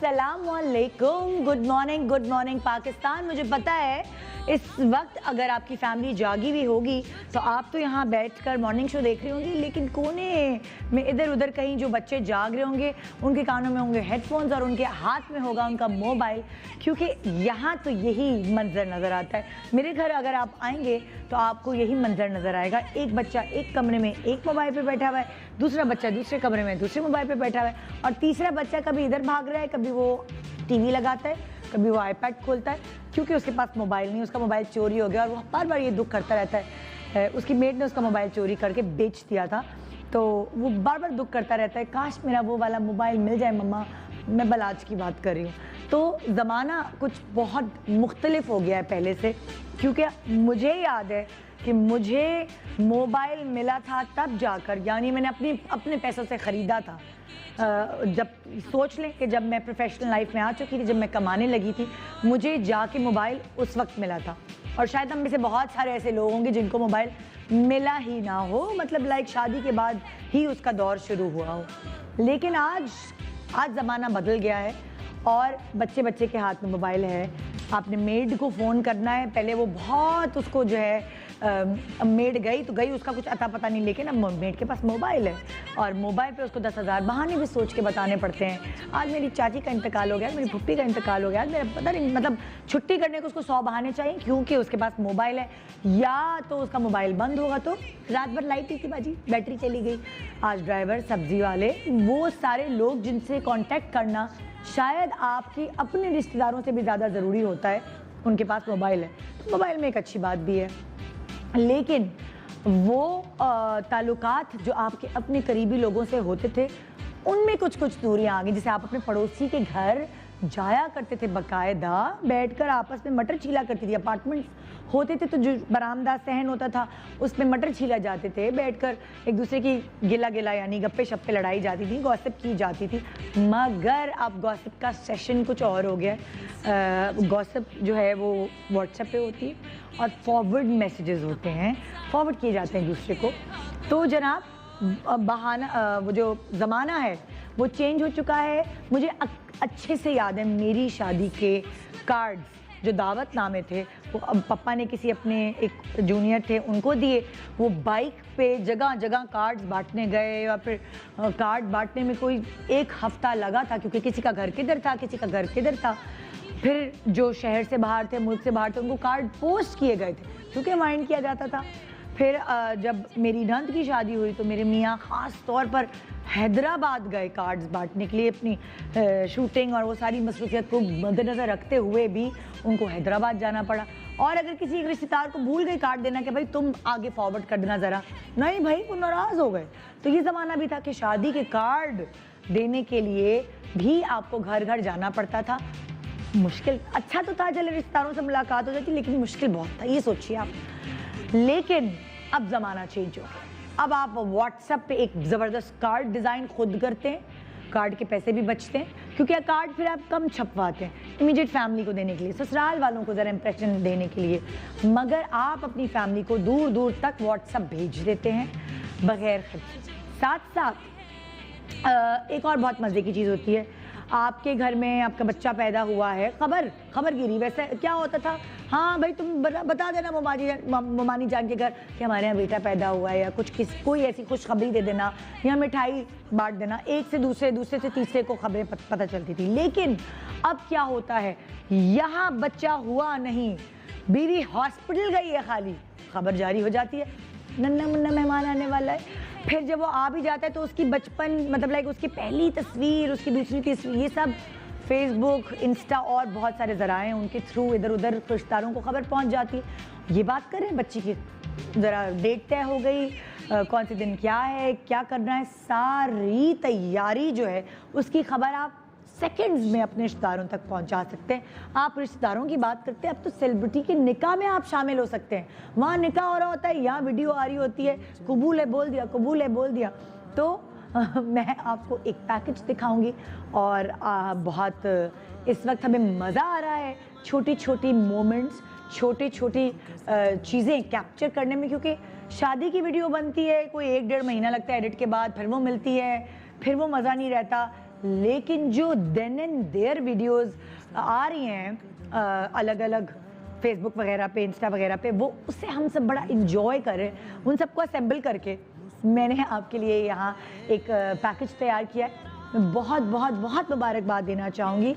अस्सलामुअलैकुम, good morning Pakistan. मुझे पता है इस वक्त अगर आपकी फैमिली जागी भी होगी तो आप तो यहाँ बैठकर मॉर्निंग शो देख रही होंगी, लेकिन कोने में इधर उधर कहीं जो बच्चे जाग रहे होंगे उनके कानों में होंगे हेडफोन्स और उनके हाथ में होगा उनका मोबाइल, क्योंकि यहाँ तो यही मंजर नज़र आता है। मेरे घर अगर आप आएंगे तो आपको यही मंजर नज़र आएगा। एक बच्चा एक कमरे में एक मोबाइल पे बैठा हुआ है, दूसरा बच्चा दूसरे कमरे में दूसरे मोबाइल पे बैठा हुआ है, और तीसरा बच्चा कभी इधर भाग रहा है, कभी वो टीवी लगाता है, कभी वो आईपैड खोलता है, क्योंकि उसके पास मोबाइल नहीं, उसका मोबाइल चोरी हो गया। और वो बार बार ये दुख करता रहता है। उसकी मेड ने उसका मोबाइल चोरी करके बेच दिया था, तो वो बार बार दुख करता रहता है, काश मेरा वो वाला मोबाइल मिल जाए मम्मा। मैं बलाज की बात कर रही हूँ। तो ज़माना कुछ बहुत मुख्तलिफ हो गया है पहले से, क्योंकि मुझे याद है कि मुझे मोबाइल मिला था तब जाकर, यानी मैंने अपने पैसों से ख़रीदा था। जब सोच लें कि जब मैं प्रोफेशनल लाइफ में आ चुकी थी, जब मैं कमाने लगी थी, मुझे जाके मोबाइल उस वक्त मिला था। और शायद हम में से बहुत सारे ऐसे लोग होंगे जिनको मोबाइल मिला ही ना हो, मतलब लाइक शादी के बाद ही उसका दौर शुरू हुआ हो। लेकिन आज ज़माना बदल गया है और बच्चे के हाथ में मोबाइल है। आपने मेड को फ़ोन करना है, पहले वो बहुत उसको जो है मेड गई तो गई, उसका कुछ अता पता नहीं, लेकिन अब मेड के पास मोबाइल है और मोबाइल पे उसको 10,000 बहाने भी सोच के बताने पड़ते हैं। आज मेरी चाची का इंतकाल हो गया, मेरी फुप्पी का इंतकाल हो गया, मेरा पता नहीं, मतलब छुट्टी करने को उसको 100 बहाने चाहिए, क्योंकि उसके पास मोबाइल है। या तो उसका मोबाइल बंद होगा तो रात भर लाइट ही थी बाजी, बैटरी चली गई। आज ड्राइवर, सब्जी वाले, वो सारे लोग जिनसे कॉन्टैक्ट करना शायद आपकी अपने रिश्तेदारों से भी ज़्यादा ज़रूरी होता है, उनके पास मोबाइल है। तो मोबाइल में एक अच्छी बात भी है, लेकिन वो ताल्लुकात जो आपके अपने करीबी लोगों से होते थे उनमें कुछ दूरियां आ गई। जैसे आप अपने पड़ोसी के घर जाया करते थे, बाकायदा बैठकर आपस में मटर छीला करती थी। अपार्टमेंट्स होते थे तो जो बरामदा सहन होता था उसमें मटर छीला जाते थे, बैठकर एक दूसरे की गिला यानी गप्पे शप्पे लड़ाई जाती थी, गॉसिप की जाती थी। मगर अब गॉसिप का सेशन कुछ और हो गया है। गॉसिप जो है वो व्हाट्सएप पे होती है और फॉरवर्ड मैसेजेस होते हैं, फॉरवर्ड किए जाते हैं एक दूसरे को। तो जनाब बहाना, वो जो ज़माना है वो चेंज हो चुका है। मुझे अच्छे से याद है मेरी शादी के कार्ड्स, जो दावतनामे थे, वो पापा ने किसी अपने एक जूनियर थे उनको दिए। वो बाइक पे जगह जगह कार्ड्स बांटने गए और फिर कार्ड बांटने में कोई 1 हफ्ता लगा था, क्योंकि किसी का घर किधर था, किसी का घर किधर था। फिर जो शहर से बाहर थे, मुल्क से बाहर थे, उनको कार्ड पोस्ट किए गए थे, क्योंकि माइंड किया जाता था। फिर जब मेरी नंद की शादी हुई तो मेरे मियाँ ख़ास तौर पर हैदराबाद गए कार्ड्स बांटने के लिए। अपनी शूटिंग और वो सारी मसरूफियत को मद्देनज़र रखते हुए भी उनको हैदराबाद जाना पड़ा। और अगर किसी रिश्तेदार को भूल गए कार्ड देना कि भाई तुम आगे फॉरवर्ड कर देना ज़रा, नहीं भाई वो नाराज़ हो गए। तो ये ज़माना भी था कि शादी के कार्ड देने के लिए भी आपको घर घर जाना पड़ता था। मुश्किल अच्छा तो था, चले रिश्तेदारों से मुलाकात हो जाती, लेकिन मुश्किल बहुत था, ये सोचिए आप। लेकिन अब ज़माना चेंज हो गया। अब आप व्हाट्सएप पे एक ज़बरदस्त कार्ड डिज़ाइन खुद करते हैं, कार्ड के पैसे भी बचते हैं, क्योंकि कार्ड फिर आप कम छपवाते हैं इमीडिएट फैमिली को देने के लिए, ससुराल वालों को ज़रा इंप्रेशन देने के लिए। मगर आप अपनी फैमिली को दूर दूर तक व्हाट्सएप भेज देते हैं बग़ैर खर्चे। साथ साथ एक और बहुत मज़े की चीज़ होती है, आपके घर में आपका बच्चा पैदा हुआ है, खबर गिरी। वैसे क्या होता था, हाँ भाई तुम बता देना मोमानी जान के घर कि हमारे यहाँ बेटा पैदा हुआ है, या कोई ऐसी खुशखबरी दे देना, या मिठाई बांट देना। एक से दूसरे से तीसरे को खबरें पता चलती थी। लेकिन अब क्या होता है, यहाँ बच्चा हुआ नहीं, बीवी हॉस्पिटल गई है, खाली खबर जारी हो जाती है, नन्ना मुन्ना मेहमान आने वाला है। फिर जब वो आ भी जाता है तो उसकी बचपन, मतलब लाइक उसकी पहली तस्वीर, उसकी दूसरी तस्वीर, ये सब फेसबुक, इंस्टा और बहुत सारे ज़राए हैं, उनके थ्रू इधर उधर रिश्तेदारों को खबर पहुंच जाती है। ये बात करें बच्ची की, ज़रा डेट तय हो गई, कौन से दिन क्या है, क्या करना है, सारी तैयारी जो है उसकी खबर आप सेकंड्स में अपने रिश्तेदारों तक पहुंचा सकते हैं। आप रिश्तेदारों की बात करते हैं, अब तो सेलिब्रिटी के निकाह में आप शामिल हो सकते हैं। वहाँ निकाह हो रहा होता है, यहाँ वीडियो आ रही होती है, कबूल है बोल दिया, कबूल है बोल दिया। तो मैं आपको एक पैकेज दिखाऊंगी और बहुत इस वक्त हमें मज़ा आ रहा है छोटी छोटी मोमेंट्स, छोटी चीज़ें कैप्चर करने में, क्योंकि शादी की वीडियो बनती है, कोई 1-1.5 महीना लगता है एडिट के बाद, फिर वो मिलती है, फिर वो मज़ा नहीं रहता। लेकिन जो देन एंड देयर वीडियोस आ रही हैं अलग अलग फेसबुक वगैरह पे, इंस्टा वगैरह पे, वो उससे हम सब बड़ा इंजॉय कर रहे हैं। उन सबको असेंबल करके मैंने आपके लिए यहाँ एक पैकेज तैयार किया है। मैं बहुत बहुत बहुत मुबारकबाद देना चाहूँगी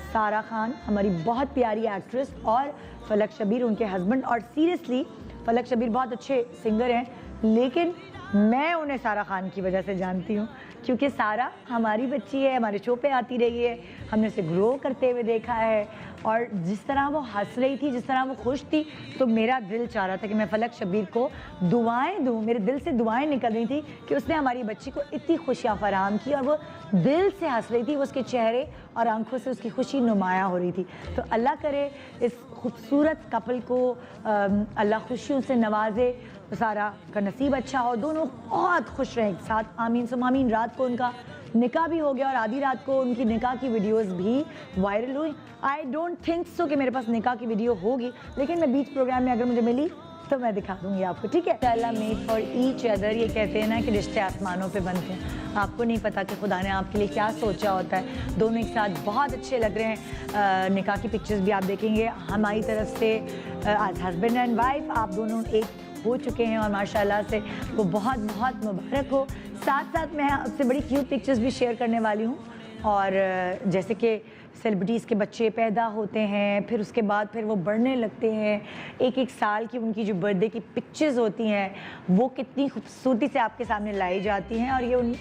सारा खान, हमारी बहुत प्यारी एक्ट्रेस, और फलक शबीर उनके हस्बैंड। और सीरियसली फलक शबीर बहुत अच्छे सिंगर हैं, लेकिन मैं उन्हें सारा खान की वजह से जानती हूँ, क्योंकि सारा हमारी बच्ची है, हमारे शो पे आती रही है, हमने उसे ग्रो करते हुए देखा है। और जिस तरह वो हंस रही थी, जिस तरह वो खुश थी, तो मेरा दिल चाह रहा था कि मैं फलक शबीर को दुआएं दूं। मेरे दिल से दुआएं निकल रही थी कि उसने हमारी बच्ची को इतनी खुशियाँ फराहम की, और वो दिल से हंस रही थी, वो उसके चेहरे और आंखों से उसकी खुशी नुमायाँ हो रही थी। तो अल्लाह करे इस खूबसूरत कपल को अल्लाह खुशियों से नवाजे, सारा का नसीब अच्छा हो, दोनों बहुत खुश रहें एक साथ, आमीन सुम आमीन। रात को उनका निकाह भी हो गया और आधी रात को उनकी निकाह की वीडियोस भी वायरल हुई। आई डोंट थिंक सो कि मेरे पास निकाह की वीडियो होगी, लेकिन मैं बीच प्रोग्राम में अगर मुझे मिली तो मैं दिखा दूंगी आपको, ठीक है। अल्लाह मेड फॉर ईच अदर, ये कहते हैं ना कि रिश्ते आसमानों पे बनते हैं। आपको नहीं पता कि खुदा ने आपके लिए क्या सोचा होता है। दोनों एक साथ बहुत अच्छे लग रहे हैं। निकाह की पिक्चर्स भी आप देखेंगे हमारी तरफ से, आज हस्बैंड एंड वाइफ आप दोनों एक हो चुके हैं, और माशाल्लाह से वो बहुत बहुत मुबारक हो। साथ साथ मैं आपसे बड़ी क्यूट पिक्चर्स भी शेयर करने वाली हूँ। और जैसे कि सेलिब्रिटीज़ के बच्चे पैदा होते हैं, फिर उसके बाद फिर वो बढ़ने लगते हैं, एक एक साल की उनकी जो बर्थडे की पिक्चर्स होती हैं वो कितनी खूबसूरती से आपके सामने लाई जाती हैं। और ये उन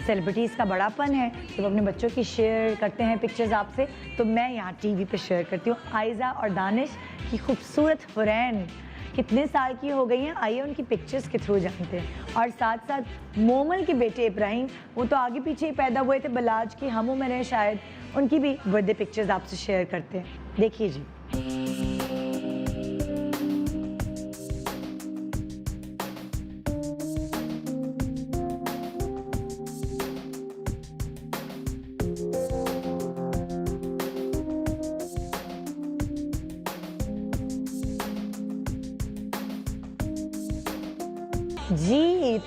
सेलिब्रिटीज़ का बड़ापन है कि वो अपने बच्चों की शेयर करते हैं पिक्चर्स आपसे, तो मैं यहाँ टीवी पे शेयर करती हूँ। आयज़ा और दानिश की खूबसूरत हुरैन कितने साल की हो गई हैं, आइए उनकी पिक्चर्स के थ्रू जानते हैं। और साथ साथ मोमल के बेटे इब्राहिम, वो तो आगे पीछे ही पैदा हुए थे, बलाज की हम उम्र है शायद, उनकी भी बर्थडे पिक्चर्स आपसे शेयर करते हैं, देखिए जी। जी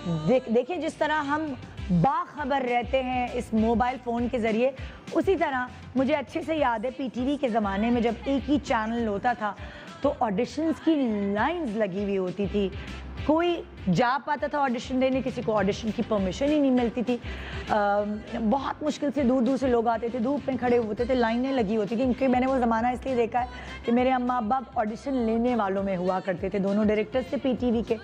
देखिए, जिस तरह हम बाखबर रहते हैं इस मोबाइल फ़ोन के ज़रिए, उसी तरह मुझे अच्छे से याद है पीटीवी के ज़माने में जब एक ही चैनल होता था तो ऑडिशंस की लाइंस लगी हुई होती थी। कोई जा पाता था ऑडिशन देने, किसी को ऑडिशन की परमिशन ही नहीं मिलती थी। बहुत मुश्किल से दूर दूर से लोग आते थे, धूप में खड़े होते थे, लाइनें लगी होती थी। क्योंकि मैंने वो ज़माना इसलिए देखा है कि मेरे अम्मा अब्बा ऑडिशन लेने वालों में हुआ करते थे, दोनों डायरेक्टर्स थे पीटीवी के।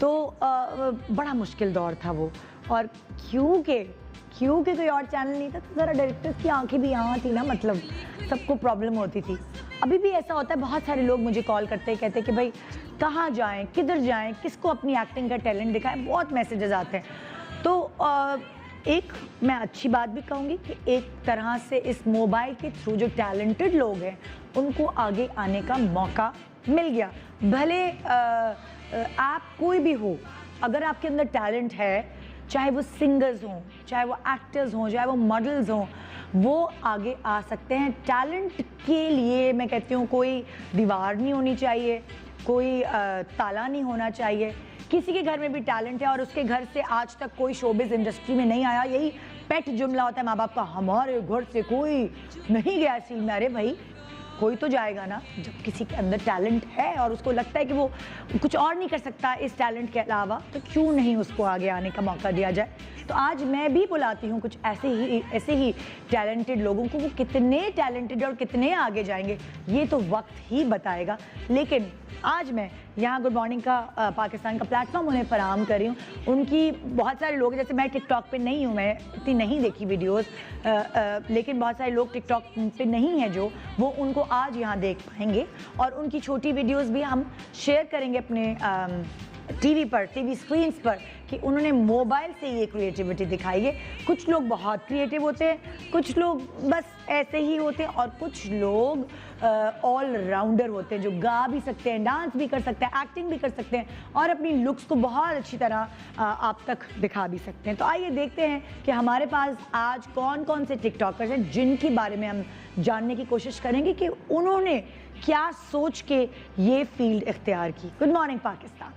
तो बड़ा मुश्किल दौर था वो। और क्योंकि कोई और चैनल नहीं था तो ज़रा डायरेक्टर्स की आंखें भी यहाँ थी ना, मतलब सबको प्रॉब्लम होती थी। अभी भी ऐसा होता है, बहुत सारे लोग मुझे कॉल करते हैं, कहते हैं कि भाई कहाँ जाएं, किधर जाएं, किसको अपनी एक्टिंग का टैलेंट दिखाएं, बहुत मैसेजेस आते हैं। तो एक मैं अच्छी बात भी कहूँगी कि एक तरह से इस मोबाइल के थ्रू जो टैलेंटेड लोग हैं उनको आगे आने का मौका मिल गया। भले आप कोई भी हो, अगर आपके अंदर टैलेंट है, चाहे वो सिंगर्स हों, चाहे वो एक्टर्स हों, चाहे वो मॉडल्स हों, वो आगे आ सकते हैं। टैलेंट के लिए मैं कहती हूँ कोई दीवार नहीं होनी चाहिए, कोई ताला नहीं होना चाहिए। किसी के घर में भी टैलेंट है और उसके घर से आज तक कोई शोबिज़ इंडस्ट्री में नहीं आया, यही पेट जुमला होता है माँ बाप का, हमारे घर से कोई नहीं गया इसी में। अरे भाई कोई तो जाएगा ना। जब किसी के अंदर टैलेंट है और उसको लगता है कि वो कुछ और नहीं कर सकता इस टैलेंट के अलावा, तो क्यों नहीं उसको आगे आने का मौका दिया जाए। तो आज मैं भी बुलाती हूँ कुछ ऐसे ही टैलेंटेड लोगों को। वो कितने टैलेंटेड और कितने आगे जाएंगे ये तो वक्त ही बताएगा। लेकिन आज मैं यहाँ गुड मॉर्निंग का पाकिस्तान का प्लेटफॉर्म उन्हें फराहम कर रही हूँ। उनकी बहुत सारे लोग, जैसे मैं टिकटॉक पे नहीं हूँ, मैं इतनी नहीं देखी वीडियोस, लेकिन बहुत सारे लोग टिकटॉक पे नहीं हैं जो, वो उनको आज यहाँ देख पाएंगे और उनकी छोटी वीडियोस भी हम शेयर करेंगे अपने टीवी स्क्रीन्स पर कि उन्होंने मोबाइल से ये क्रिएटिविटी दिखाई है। कुछ लोग बहुत क्रिएटिव होते हैं, कुछ लोग बस ऐसे ही होते हैं, और कुछ लोग ऑल राउंडर होते हैं जो गा भी सकते हैं, डांस भी कर सकते हैं, एक्टिंग भी कर सकते हैं और अपनी लुक्स को बहुत अच्छी तरह आप तक दिखा भी सकते हैं। तो आइए देखते हैं कि हमारे पास आज कौन कौन से टिकटॉकर्स हैं जिनके बारे में हम जानने की कोशिश करेंगे कि उन्होंने क्या सोच के ये फील्ड इख्तियार की। Good morning Pakistan.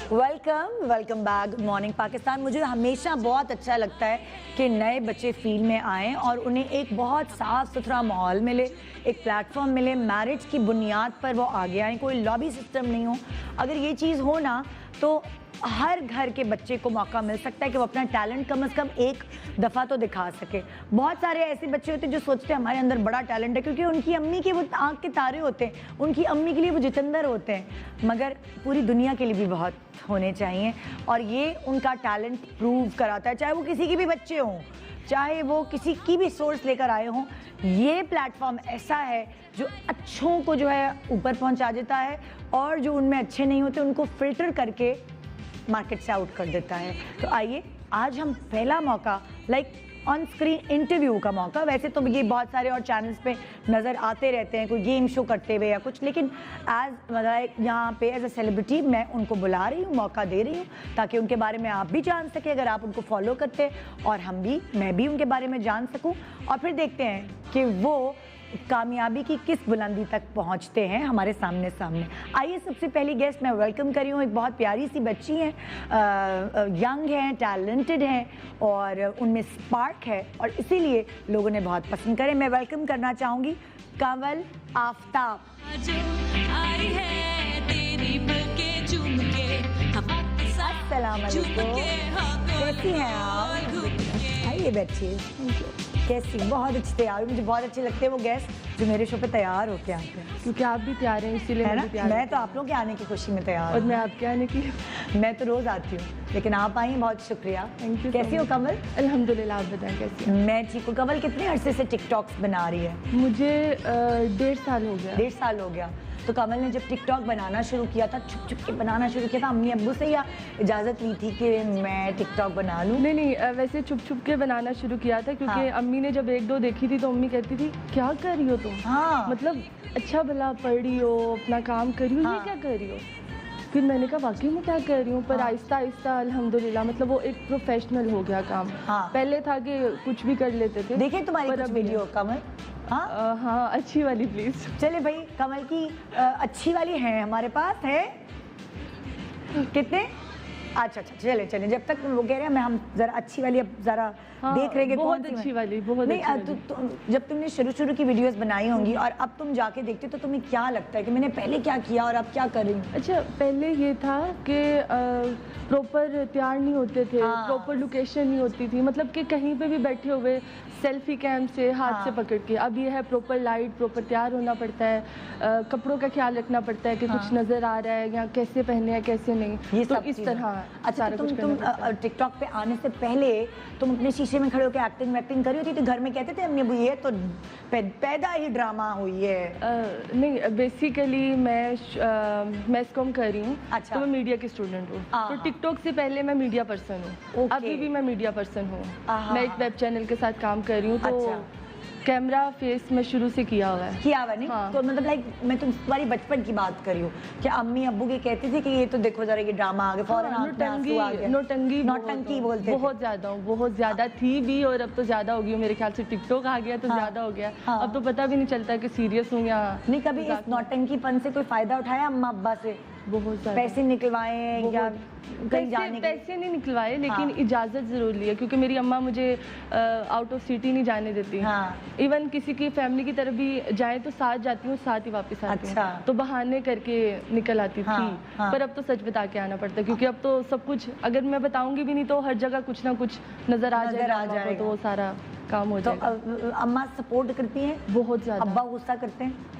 Welcome back. Good morning Pakistan. मुझे हमेशा बहुत अच्छा लगता है कि नए बच्चे फील्ड में आएँ और उन्हें एक बहुत साफ़ सुथरा माहौल मिले, एक प्लेटफॉर्म मिले, मैरिट की बुनियाद पर वो आगे आएँ, कोई लॉबी सिस्टम नहीं हो। अगर ये चीज़ हो ना तो हर घर के बच्चे को मौका मिल सकता है कि वो अपना टैलेंट कम से कम एक दफ़ा तो दिखा सके। बहुत सारे ऐसे बच्चे होते हैं जो सोचते हैं हमारे अंदर बड़ा टैलेंट है, क्योंकि उनकी अम्मी के वो आँख के तारे होते हैं, उनकी अम्मी के लिए वो जितेंद्र होते हैं, मगर पूरी दुनिया के लिए भी बहुत होने चाहिए और ये उनका टैलेंट प्रूव कराता है। चाहे वो किसी के भी बच्चे हों, चाहे वो किसी की भी सोर्स लेकर आए हों, ये प्लेटफॉर्म ऐसा है जो अच्छों को जो है ऊपर पहुंचा देता है और जो उनमें अच्छे नहीं होते उनको फिल्टर करके मार्केट से आउट कर देता है। तो आइए आज हम पहला मौका ऑन स्क्रीन इंटरव्यू का मौका, वैसे तो ये बहुत सारे और चैनल्स पे नज़र आते रहते हैं कोई गेम शो करते हुए या कुछ, लेकिन मतलब यहाँ पे एज अ सेलिब्रिटी मैं उनको बुला रही हूँ, मौका दे रही हूँ ताकि उनके बारे में आप भी जान सकें अगर आप उनको फॉलो करते हैं और मैं भी उनके बारे में जान सकूँ और फिर देखते हैं कि वो कामयाबी की किस बुलंदी तक पहुंचते हैं हमारे सामने। आइए सबसे पहली गेस्ट मैं वेलकम कर रही हूँ, एक बहुत प्यारी सी बच्ची हैं, यंग हैं, टैलेंटेड हैं और उनमें स्पार्क है और इसीलिए लोगों ने बहुत पसंद करे। मैं वेलकम करना चाहूँगी कंवल आफ्ताब। अस्सलाम वालेकुम, कैसी हैं आप? आइए बैठिए। कैसी? बहुत अच्छी तैयार हुई। मुझे बहुत अच्छे लगते हैं वो गेस्ट जो मेरे शो पे तैयार होके आते हैं, क्योंकि आप भी तैयार हैं इसीलिए है ना। मैं तो आप लोगों के आने की खुशी में तैयार और मैं आपके आने की। मैं तो रोज़ आती हूँ लेकिन आप आई, बहुत शुक्रिया। Thank you. कैसी हो कमल? अल्हम्दुलिल्लाह, आप बताएं कैसी? मैं ठीक हूँ। कमल कितने अरसे से टिकटॉक्स बना रही है? मुझे 1.5 साल हो गया। 1.5 साल हो गया। तो कमल ने जब टिकटॉक बनाना शुरू किया था, छुप छुप के बनाना शुरू किया था, अम्मी अब्बू से या इजाज़त ली थी कि मैं टिकटॉक बना लूँ? नहीं, वैसे छुप छुप के बनाना शुरू किया था क्योंकि हाँ। अम्मी ने जब 1-2 देखी थी तो अम्मी कहती थी क्या कर रही हो तुम? हाँ। मतलब अच्छा भला पढ़ रही हो, अपना काम कर रही हो, हाँ। ये क्या कर रही हो? फिर मैंने कहा वाकई में क्या कर रही हूँ, पर आहिस्ता आहिस्ता अल्हम्दुलिल्लाह मतलब वो एक प्रोफेशनल हो गया काम। हाँ। पहले था कि कुछ भी कर लेते थे। देखें तुम्हारी पर कुछ अब वीडियो कमल। हाँ, अच्छी वाली प्लीज। चले भाई, कमल की अच्छी वाली है हमारे पास है कितने? अच्छा, चले जब तक वो कह रहे हैं मैं हम जरा अच्छी वाली अब जरा देख रहे हैं बहुत अच्छी वाली, बहुत नहीं अच्छी वाली। जब तुमने शुरू की वीडियोस बनाई होंगी और अब तुम जाके देखते तो तुम्हें क्या लगता है कि मैंने पहले क्या किया और अब क्या कर रही हूँ? अच्छा, पहले ये था कि प्रॉपर तैयार नहीं होते थे, प्रॉपर लोकेशन नहीं होती थी, मतलब कि कहीं पे भी बैठे हुए सेल्फी कैम से हाथ से पकड़ के। अब ये है प्रॉपर लाइट, प्रॉपर तैयार होना पड़ता है, कपड़ों का ख्याल रखना पड़ता है कि कुछ नज़र आ रहा है या कैसे पहने हैं कैसे नहीं, ये तो सब इस तरह। अच्छा, तुम टिकटॉक पे आने से पहले तुम अपने शीशे में खड़े होकर एक्टिंग वैक्टिंग करी होती? तो घर में कहते थे अम्मी अब्बू ये तो पैदा ही ड्रामा हुई है? नहीं, बेसिकली मैं मैस कॉम कर रही हूँ। अच्छा। तो मैं मीडिया की स्टूडेंट हूँ, तो टिकटॉक से पहले मैं मीडिया पर्सन हूँ। अभी भी मैं मीडिया पर्सन हूँ। मैं एक वेब चैनल के साथ काम कर रही हूँ, तो अच्छा। कैमरा फेस में शुरू से किया हुआ है। नहीं? हाँ। तो मतलब मैं तुम्हारी बचपन की बात कर रही हूँ कि अम्मी अब्बू के कहते थे कि ये तो देखो जरा ये ड्रामा आ गया, फौरन आंख में आंसू आ गया। नौटंकी बोलते थे। बहुत ज्यादा थी भी और अब तो ज्यादा हो गई। मेरे ख्याल से टिकटॉक आ गया तो ज्यादा हो गया। अब तो पता भी नहीं चलता कि सीरियस हूँ या नहीं। कभी इस नौटंकीपन से कोई फायदा उठाया अम्मा अब्बा से? बहुत ज्यादा पैसे निकलवाए या कहीं जाने के? पैसे नहीं निकलवाए, लेकिन इजाज़त ज़रूर ली है क्योंकि मेरी अम्मा मुझे आउट ऑफ सिटी नहीं जाने देती। इवन किसी की फैमिली की तरफ भी जाए तो साथ जाती हूँ, साथ ही वापस आती हूँ। तो बहाने करके निकल आती थी। पर अब तो सच बता के आना पड़ता है क्योंकि अब तो सब कुछ अगर मैं बताऊंगी भी नहीं तो हर जगह कुछ ना कुछ नजर आ जाएगा, तो वो सारा काम हो जाएगा। तो अम्मा सपोर्ट करती हैं बहुत ज़्यादा? अब्बा गुस्सा करते हैं?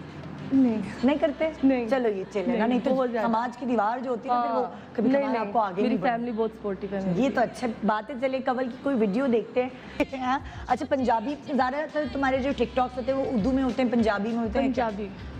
नहीं करते? नहीं। चलो ये चलेगा, नहीं तो समाज की दीवार जो होती है फिर वो कभी कभार आपको आगे मेरी फैमिली बहुत सपोर्टिव है। ये तो अच्छा बात है। चले कवल की कोई वीडियो देखते हैं। अच्छा, पंजाबी ज़्यादातर तुम्हारे जो टिकटॉक्स होते हैं वो उर्दू में होते हैं, पंजाबी में होते हैं?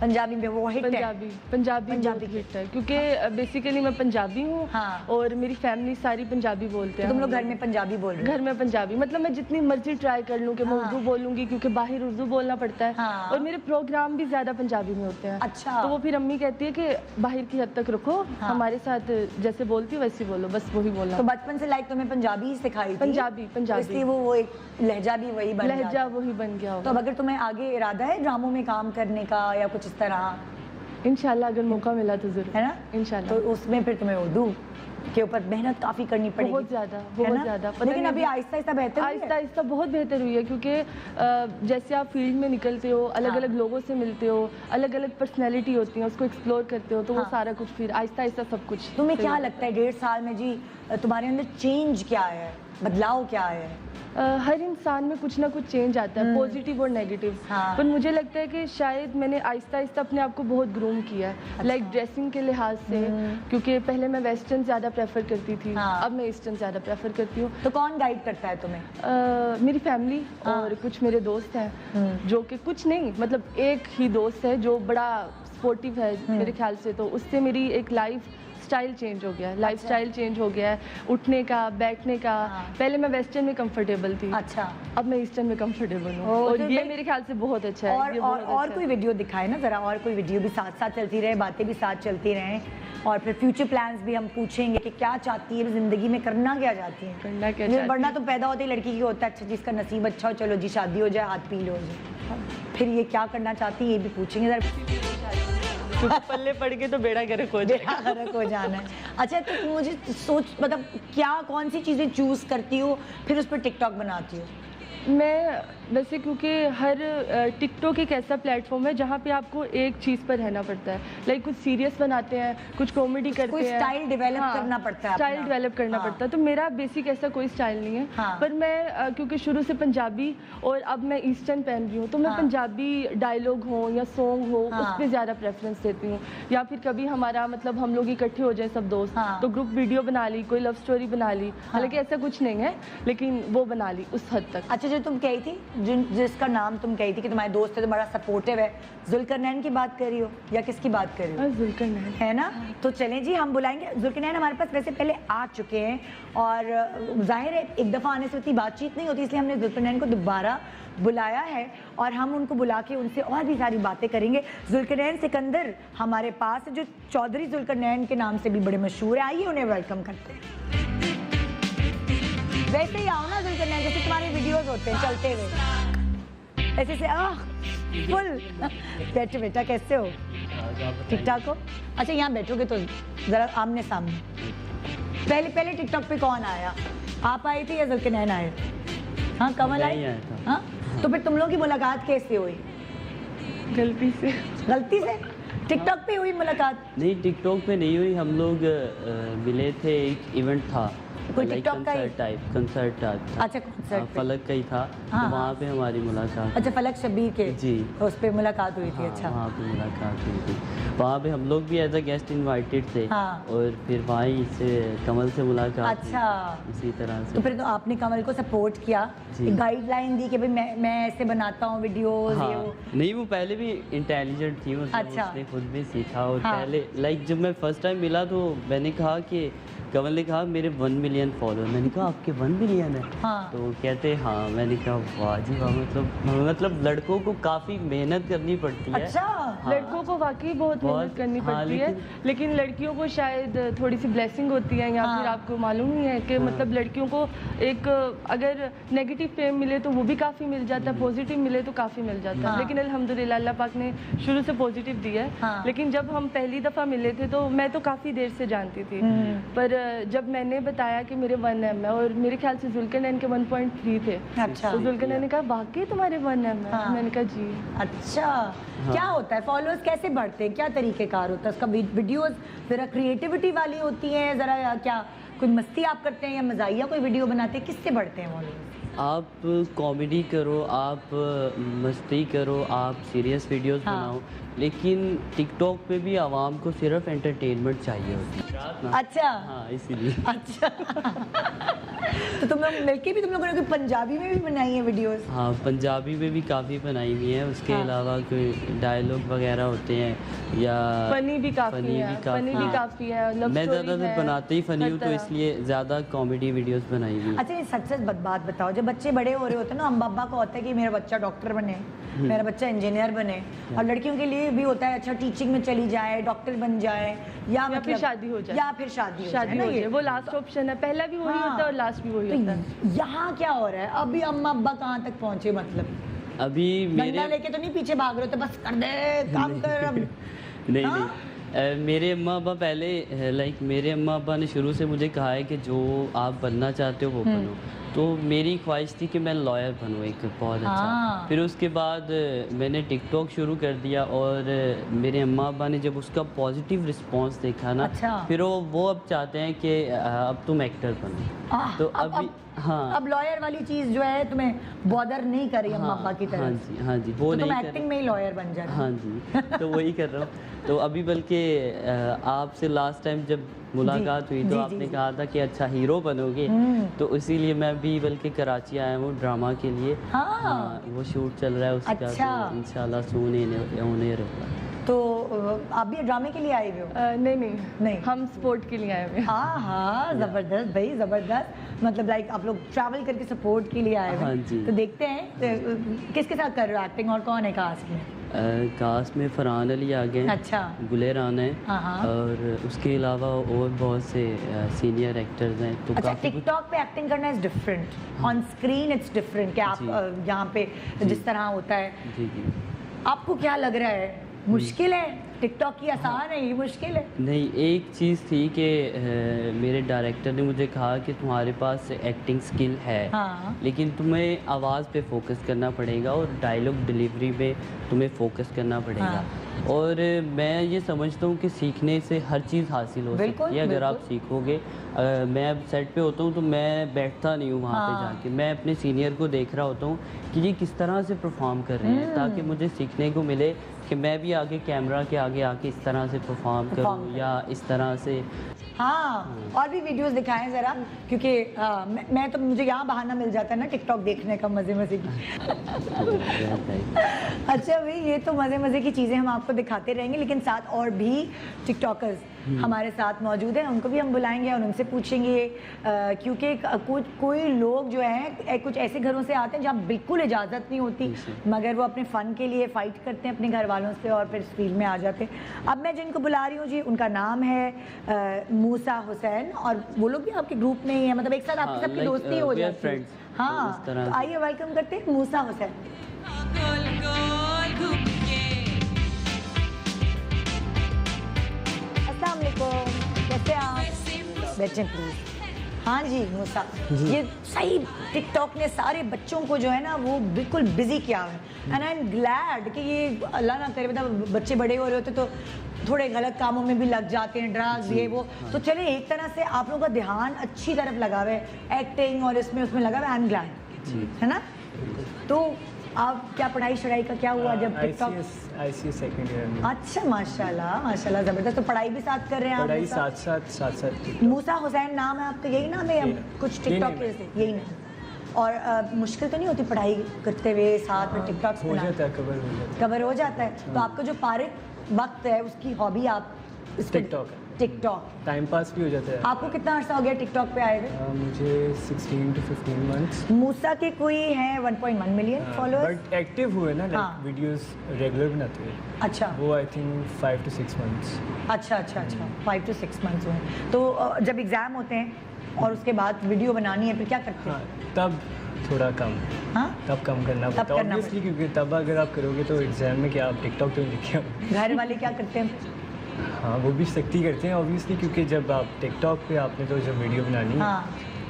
पंजाबी में वो हिट है? पंजाबी हिट है क्योंकि बेसिकली मैं पंजाबी हूँ और मेरी फैमिली सारी पंजाबी बोलते हैं। तुम लोग घर में पंजाबी बोल रहे हो? घर में पंजाबी, मतलब मैं जितनी मर्जी ट्राई कर लूँ कि मैं उर्दू बोलूँगी क्योंकि बाहर उर्दू बोलना पड़ता है और मेरे प्रोग्राम भी ज़्यादा पंजाबी में होते हैं। अच्छा। तो वो फिर अम्मी कहती है कि बाहर की हद तक रखो, हमारे साथ जैसे बोलती हो वैसे बोलो, बस वही बोलना। तो बचपन से तुम्हें पंजाबी ही सिखाई थी? पंजाबी इसलिए वो एक लहजा भी वही बन गया। लहजा वही बन गया। तो अगर तुम्हें आगे इरादा है ड्रामों में काम करने का या कुछ इस तरह? इंशाल्लाह अगर मौका मिला तो जरूर, है ना? इंशाल्लाह। तो उसमें फिर तुम्हें उर्दू के ऊपर मेहनत काफी करनी पड़ेगी, बहुत ज़्यादा। लेकिन अभी आहिस्ता आहिस्ता बेहतर हुई है? आहिस्ता आहिस्ता बहुत बेहतर हुई है, क्योंकि जैसे आप फील्ड में निकलते हो, अलग अलग लोगों से मिलते हो, अलग अलग पर्सनैलिटी होती है, उसको एक्सप्लोर करते हो, तो वो सारा कुछ फिर आहिस्ता आहिस्ता सब कुछ। तुम्हें क्या लगता है 1.5 साल में जी तुम्हारे अंदर चेंज क्या है, बदलाव क्या है? हर इंसान में कुछ ना कुछ चेंज आता है, पॉजिटिव और नेगेटिव। पर मुझे लगता है कि शायद मैंने आहिस्ता आहिस्ता अपने आप को बहुत ग्रूम किया है, लाइक ड्रेसिंग के लिहाज से, क्योंकि पहले मैं वेस्टर्न ज़्यादा प्रेफर करती थी, अब मैं ईस्टर्न ज़्यादा प्रेफर करती हूँ। तो कौन गाइड करता है तुम्हें? मेरी फैमिली और कुछ मेरे दोस्त हैं, जो कि कुछ नहीं, मतलब एक ही दोस्त है जो बड़ा सपोर्टिव है मेरे ख्याल से, तो उससे मेरी एक लाइफ स्टाइल चेंज हो गया है, लाइफ स्टाइल चेंज हो गया है, उठने का, बैठने का। पहले मैं वेस्टर्न में कंफर्टेबल थी, अच्छा, अब मैं ईस्टर्न में कंफर्टेबल हूँ, और ये मेरे ख्याल से बहुत अच्छा है। और कोई वीडियो दिखाए ना जरा, और कोई वीडियो भी साथ साथ चलती रहे, बातें भी साथ चलती रहें, और फिर फ्यूचर प्लान्स भी हम पूछेंगे कि क्या चाहती है जिंदगी में, करना क्या चाहती है, करना क्या चाहती है। बढ़ना तो पैदा होते ही लड़की की होता है, अच्छा जिसका नसीब अच्छा हो, चलो जी शादी हो जाए, हाथ पील हो जाए, फिर ये क्या करना चाहती है ये भी पूछेंगे जरा, पल्ले पड़ के तो बेड़ा गर्क हो जाना है। अच्छा, तो मुझे सोच, मतलब क्या कौन सी चीज़ें चूज़ करती हो फिर उस पर टिकटॉक बनाती हो? मैं वैसे, क्योंकि हर टिकटॉक एक ऐसा प्लेटफॉर्म है जहाँ पे आपको एक चीज़ पर रहना पड़ता है, लाइक कुछ सीरियस बनाते हैं, कुछ कॉमेडी करते हैं, स्टाइल डेवलप करना पड़ता है, स्टाइल डेवलप करना पड़ता है। तो मेरा बेसिक ऐसा कोई स्टाइल नहीं है, पर मैं क्योंकि शुरू से पंजाबी और अब मैं ईस्टर्न पहन रही हूँ, तो मैं पंजाबी डायलॉग हो या सॉन्ग हो उस पर ज़्यादा प्रेफरेंस देती हूँ, या फिर कभी हमारा मतलब हम लोग इकट्ठे हो जाए सब दोस्त, तो ग्रुप वीडियो बना ली, कोई लव स्टोरी बना ली, हालांकि ऐसा कुछ नहीं है, लेकिन वो बना ली उस हद तक। अच्छा, जो तुम कही थी, जिसका नाम तुम कही थी कि तुम्हारे दोस्त है, तुम्हारा सपोर्टिव है, जुल्करनैन की बात कर रही हो या किसकी बात कर रही हो? जुल्करनैन है ना? तो चलें जी, हम बुलाएंगे जुल्करनैन। हमारे पास वैसे पहले आ चुके हैं, और जाहिर है एक दफ़ा आने से उतनी बातचीत नहीं होती, इसलिए हमने जुल्करनैन को दोबारा बुलाया है, और हम उनको बुला के उनसे और भी सारी बातें करेंगे। जुल्करनैन सिकंदर हमारे पास, जो चौधरी जुल्करनैन के नाम से भी बड़े मशहूर है, आइए उन्हें वेलकम करते हैं। वैसे ही आओ ना जुल्करनैन, जैसे तुम्हारे वीडियोस होते हैं चलते हुए, ऐसे से फुल। बैठो बेटा, कैसे हो? ठीक ठाक हो? अच्छा, यहाँ बैठोगे तो जरा आमने सामने। पहले टिकटॉक पे कौन आया, आप आई थी या जुल्करनैन आए? हाँ, कमल आई। हाँ, तो फिर तुम लोगों की मुलाकात कैसे हुई? गलती से टिकटॉक पे हुई मुलाकात? नहीं, टिकटॉक पे नहीं हुई, हम लोग मिले थे, एक इवेंट था, कोई टिकटॉक का कंसर्ट था। अच्छा, कंसर्ट फलक का ही था, तो वहाँ पे हमारी मुलाकात। अच्छा, फलक शब्बीर के जी, उस पे मुलाकात हुई थी। अच्छा, वहाँ पे मुलाकात हुई थी, वहाँ पे हम लोग भी एज अ गेस्ट इनवाइटेड थे, और फिर वहीं से कमल से मुलाकात। अच्छा, इसी तरह से। तो फिर तो आपने कमल को सपोर्ट किया, गाइडलाइन दी कि भाई मैं ऐसे बनाता हूँ वीडियोस। नहीं, वो पहले भी इंटेलिजेंट थी, उसने खुद भी सीखा, और पहले लाइक जब मैं फर्स्ट टाइम मिला तो मैंने कहा कि, कमल ने कहा मेरे 1 मिलियन फॉलोअर, मैंने कहा आपके 1 मिलियन है? तो वो कहते हाँ, मैंने कहा वाह जी वाह, मतलब लड़कों को काफ़ी मेहनत करनी पड़ती है। अच्छा, लड़कों को वाकई बहुत मेहनत करनी पड़ती है, लेकिन लड़कियों को शायद थोड़ी सी ब्लेसिंग होती है, या फिर आपको मालूम ही है कि मतलब लड़कियों को एक अगर नेगेटिव फेम मिले तो वो भी काफ़ी मिल जाता है, पॉजिटिव मिले तो काफ़ी मिल जाता है, लेकिन अल्हम्दुलिल्लाह अल्लाह पाक ने शुरू से पॉजिटिव दिया है। लेकिन जब हम पहली दफ़ा मिले थे तो मैं तो काफ़ी देर से जानती थी, पर जब मैंने बताया कि मेरे 1 M है, और मेरे ख्याल से जुल्करनैन के 1.3 थे, अच्छा, तो जुल्करनैन ने कहा वाकई तुम्हारे 1 M है? मैंने कहा जी। अच्छा, क्या होता है, फॉलोअर्स कैसे बढ़ते हैं, क्या तरीक़ेकार होता है उसका? वीडियोस ज़रा क्रिएटिविटी वाली होती है, ज़रा क्या कोई मस्ती आप करते हैं या मज़ाहिया कोई वीडियो बनाते हैं, किससे बढ़ते हैं फॉलोअर्स? आप कॉमेडी करो, आप मस्ती करो, आप सीरियस वीडियोस बनाओ, लेकिन टिकटॉक पे भी आवाम को सिर्फ एंटरटेनमेंट चाहिए होती है। अच्छा, हाँ, इसीलिए। अच्छा तो तुम लोग मिलके भी तुम लोगों ने पंजाबी में भी बनाई है वीडियोस? हाँ, पंजाबी में भी काफ़ी बनाई हुई है, उसके अलावा कोई डायलॉग वगैरह होते हैं, या फनी भी काफ़ी है। मैं ज़्यादातर बनाते ही फनी हूँ, तो इसलिए ज़्यादा कॉमेडी वीडियोस बनाई हुई। अच्छा, ये सच बात बताओ, जब बच्चे बड़े हो रहे होते हैं ना, हम बाबा को होता है कि मेरा बच्चा डॉक्टर बने, मेरा बच्चा इंजीनियर बने, और लड़कियों के लिए भी होता है अच्छा टीचिंग में चली जाए, डॉक्टर बन जाए, या फिर शादी हो जाए, या फिर शादी हो जाए, वो लास्ट ऑप्शन है, पहला भी वही होता है और लास्ट भी वही होता है। यहाँ क्या हो रहा है अभी, अम्मा अब्बा कहाँ तक पहुँचे? मतलब अभी मेरे लेके तो नहीं पीछे भाग रहे हो, तो बस कर दे काम कर अब। नहीं नहीं, मेरे अम्मा अब्बा पहले लाइक मेरे अम्मा अब्बा ने शुरू से मुझे कहा है कि जो आप बनना चाहते हो वो बनो। तो मेरी ख्वाहिश थी कि मैं लॉयर बनूँ एक बहुत अच्छा। फिर उसके बाद मैंने टिकटॉक शुरू कर दिया और मेरे अम्मा अब्बा ने जब उसका पॉजिटिव रिस्पांस देखा ना, फिर वो अब चाहते हैं कि अब तुम एक्टर बनो। तो अभी हाँ, अब लॉयर वाली चीज जो है तुम्हें बॉदर नहीं कर रही अम्मा अब्बा की तरफ। हाँ जी, हाँ जी, वो तो नहीं तुम एक्टिंग में ही लॉयर बन जा रहे हो। हाँ जी, तो वही कर रहा हूँ। तो अभी बल्कि आपसे लास्ट टाइम जब मुलाकात हुई तो आपने कहा था कि अच्छा हीरो बनोगे, तो इसीलिए मैं भी बल्कि कराची आया हूँ ड्रामा के लिए। हाँ, वो शूट चल रहा है उसका। अच्छा। तो इंशाल्लाह सून होने रहा। तो आप भी ड्रामे के लिए आए हुए हो? नहीं, हम स्पोर्ट के लिए आए हुए हैं। हाँ, जबरदस्त भाई, जबरदस्त। मतलब लाइक आप लोग ट्रैवल करके सपोर्ट के लिए आए हुए। हाँ जी। तो देखते हैं किसके साथ कर रहे हो एक्टिंग और कौन है कास्ट में? कास्ट में फरहान अली आ गए। अच्छा। गुले राना है और उसके अलावा और बहुत से सीनियर एक्टर्स हैं। तो अच्छा, टिकटॉक पे एक्टिंग करना is different, on screen it's different. क्या आप यहाँ पे जिस तरह होता है, जी जी, आपको क्या लग रहा है मुश्किल है टिकटॉक की, आसान है ये मुश्किल है? नहीं, एक चीज़ थी कि मेरे डायरेक्टर ने मुझे कहा कि तुम्हारे पास एक्टिंग स्किल है, लेकिन तुम्हें आवाज़ पे फोकस करना पड़ेगा और डायलॉग डिलीवरी पे तुम्हें फोकस करना पड़ेगा। और मैं ये समझता हूँ कि सीखने से हर चीज़ हासिल हो सकती है अगर आप सीखोगे। मैं अब सेट पे होता हूँ तो मैं बैठता नहीं हूँ वहाँ पे जाके, मैं अपने सीनियर को देख रहा होता हूँ कि ये किस तरह से परफॉर्म कर रहे हैं, ताकि मुझे सीखने को मिले कि मैं भी आगे कैमरा के आगे आके इस तरह से परफॉर्म करूँ या इस तरह से। हाँ, और भी वीडियोस दिखाएं ज़रा, क्योंकि मैं तो मुझे यहाँ बहाना मिल जाता है ना टिकटॉक देखने का, मज़े मज़े की। अच्छा भाई, ये तो मज़े मज़े की चीज़ें हम आपको दिखाते रहेंगे, लेकिन साथ और भी टिकटॉकर्स हमारे साथ मौजूद हैं, उनको भी हम बुलाएंगे और उनसे पूछेंगे, क्योंकि कोई लोग जो हैं कुछ ऐसे घरों से आते हैं जहाँ बिल्कुल इजाज़त नहीं होती, मगर वो अपने फ़न के लिए फ़ाइट करते हैं अपने घर वालों से और फिर फील्ड में आ जाते हैं। अब मैं जिनको बुला रही हूँ जी, उनका नाम है मूसा हुसैन, और वो लोग भी आपके ग्रुप में ही है, मतलब एक साथ आपकी सबकी दोस्ती हो जाती है। हाँ, तो आइए वेलकम करते हैं मूसा हुसैन। अस्सलाम वालेकुम, कैसे आप? बैठे प्लीज। हाँ जी मूसा, ये सही टिकटॉक ने सारे बच्चों को जो है ना वो बिल्कुल बिजी किया है, एंड आई एम ग्लैड कि ये अल्लाह ना करे, मतलब बच्चे बड़े हो रहे होते तो थोड़े गलत कामों में भी लग जाते हैं, ड्रग्स ये वो। तो चले एक तरह से आप लोगों का ध्यान अच्छी तरफ लगा हुआ है, एक्टिंग और इसमें उसमें लगा हुआ है, आई एम ग्लैड, है ना? तो आप क्या पढ़ाई शढ़ाई का क्या हुआ जब टिकटॉक? ICS सेकंड ईयर में। अच्छा, माशाल्लाह माशाल्लाह, ज़बरदस्त। तो पढ़ाई भी साथ कर रहे हैं आप? पढ़ाई साथ। मूसा हुसैन नाम है आपका, यही नाम है? कुछ टिकटॉक के से यही नाम? और मुश्किल तो नहीं होती पढ़ाई करते हुए साथ में टिकटॉक? हो जाता है, कवर हो जाता है। तो आपका जो फारिग वक्त है उसकी हॉबी आप टिकटॉक टाइम पास भी हो जाता है। आपको कितना अर्सा हो गया टिकटॉक पे आए हुए? मुझे 16 to 15 मंथ्स। मूसा के कोई हैं 1.1 मिलियन फॉलोअर्स, बट एक्टिव हुए ना, लाइक वीडियोस रेगुलर बनाते हैं। अच्छा, वो आई थिंक 5 to 6 मंथ्स। अच्छा 5 to 6 मंथ्स हुए। तो जब एग्जाम होते हैं और उसके बाद वीडियो बनानी है, फिर क्या करते हैं? तब थोड़ा कम, तब कम करना पड़ता है ऑब्वियसली, क्योंकि तब अगर आप करोगे तो एग्जाम में क्या आप टिकटॉक तो नहीं लिखे हो। घर वाले क्या करते हैं? हाँ, वो भी सख्ती करते हैं ऑब्वियसली, क्योंकि जब आप टिकटॉक पे आपने तो जब वीडियो बनानी है,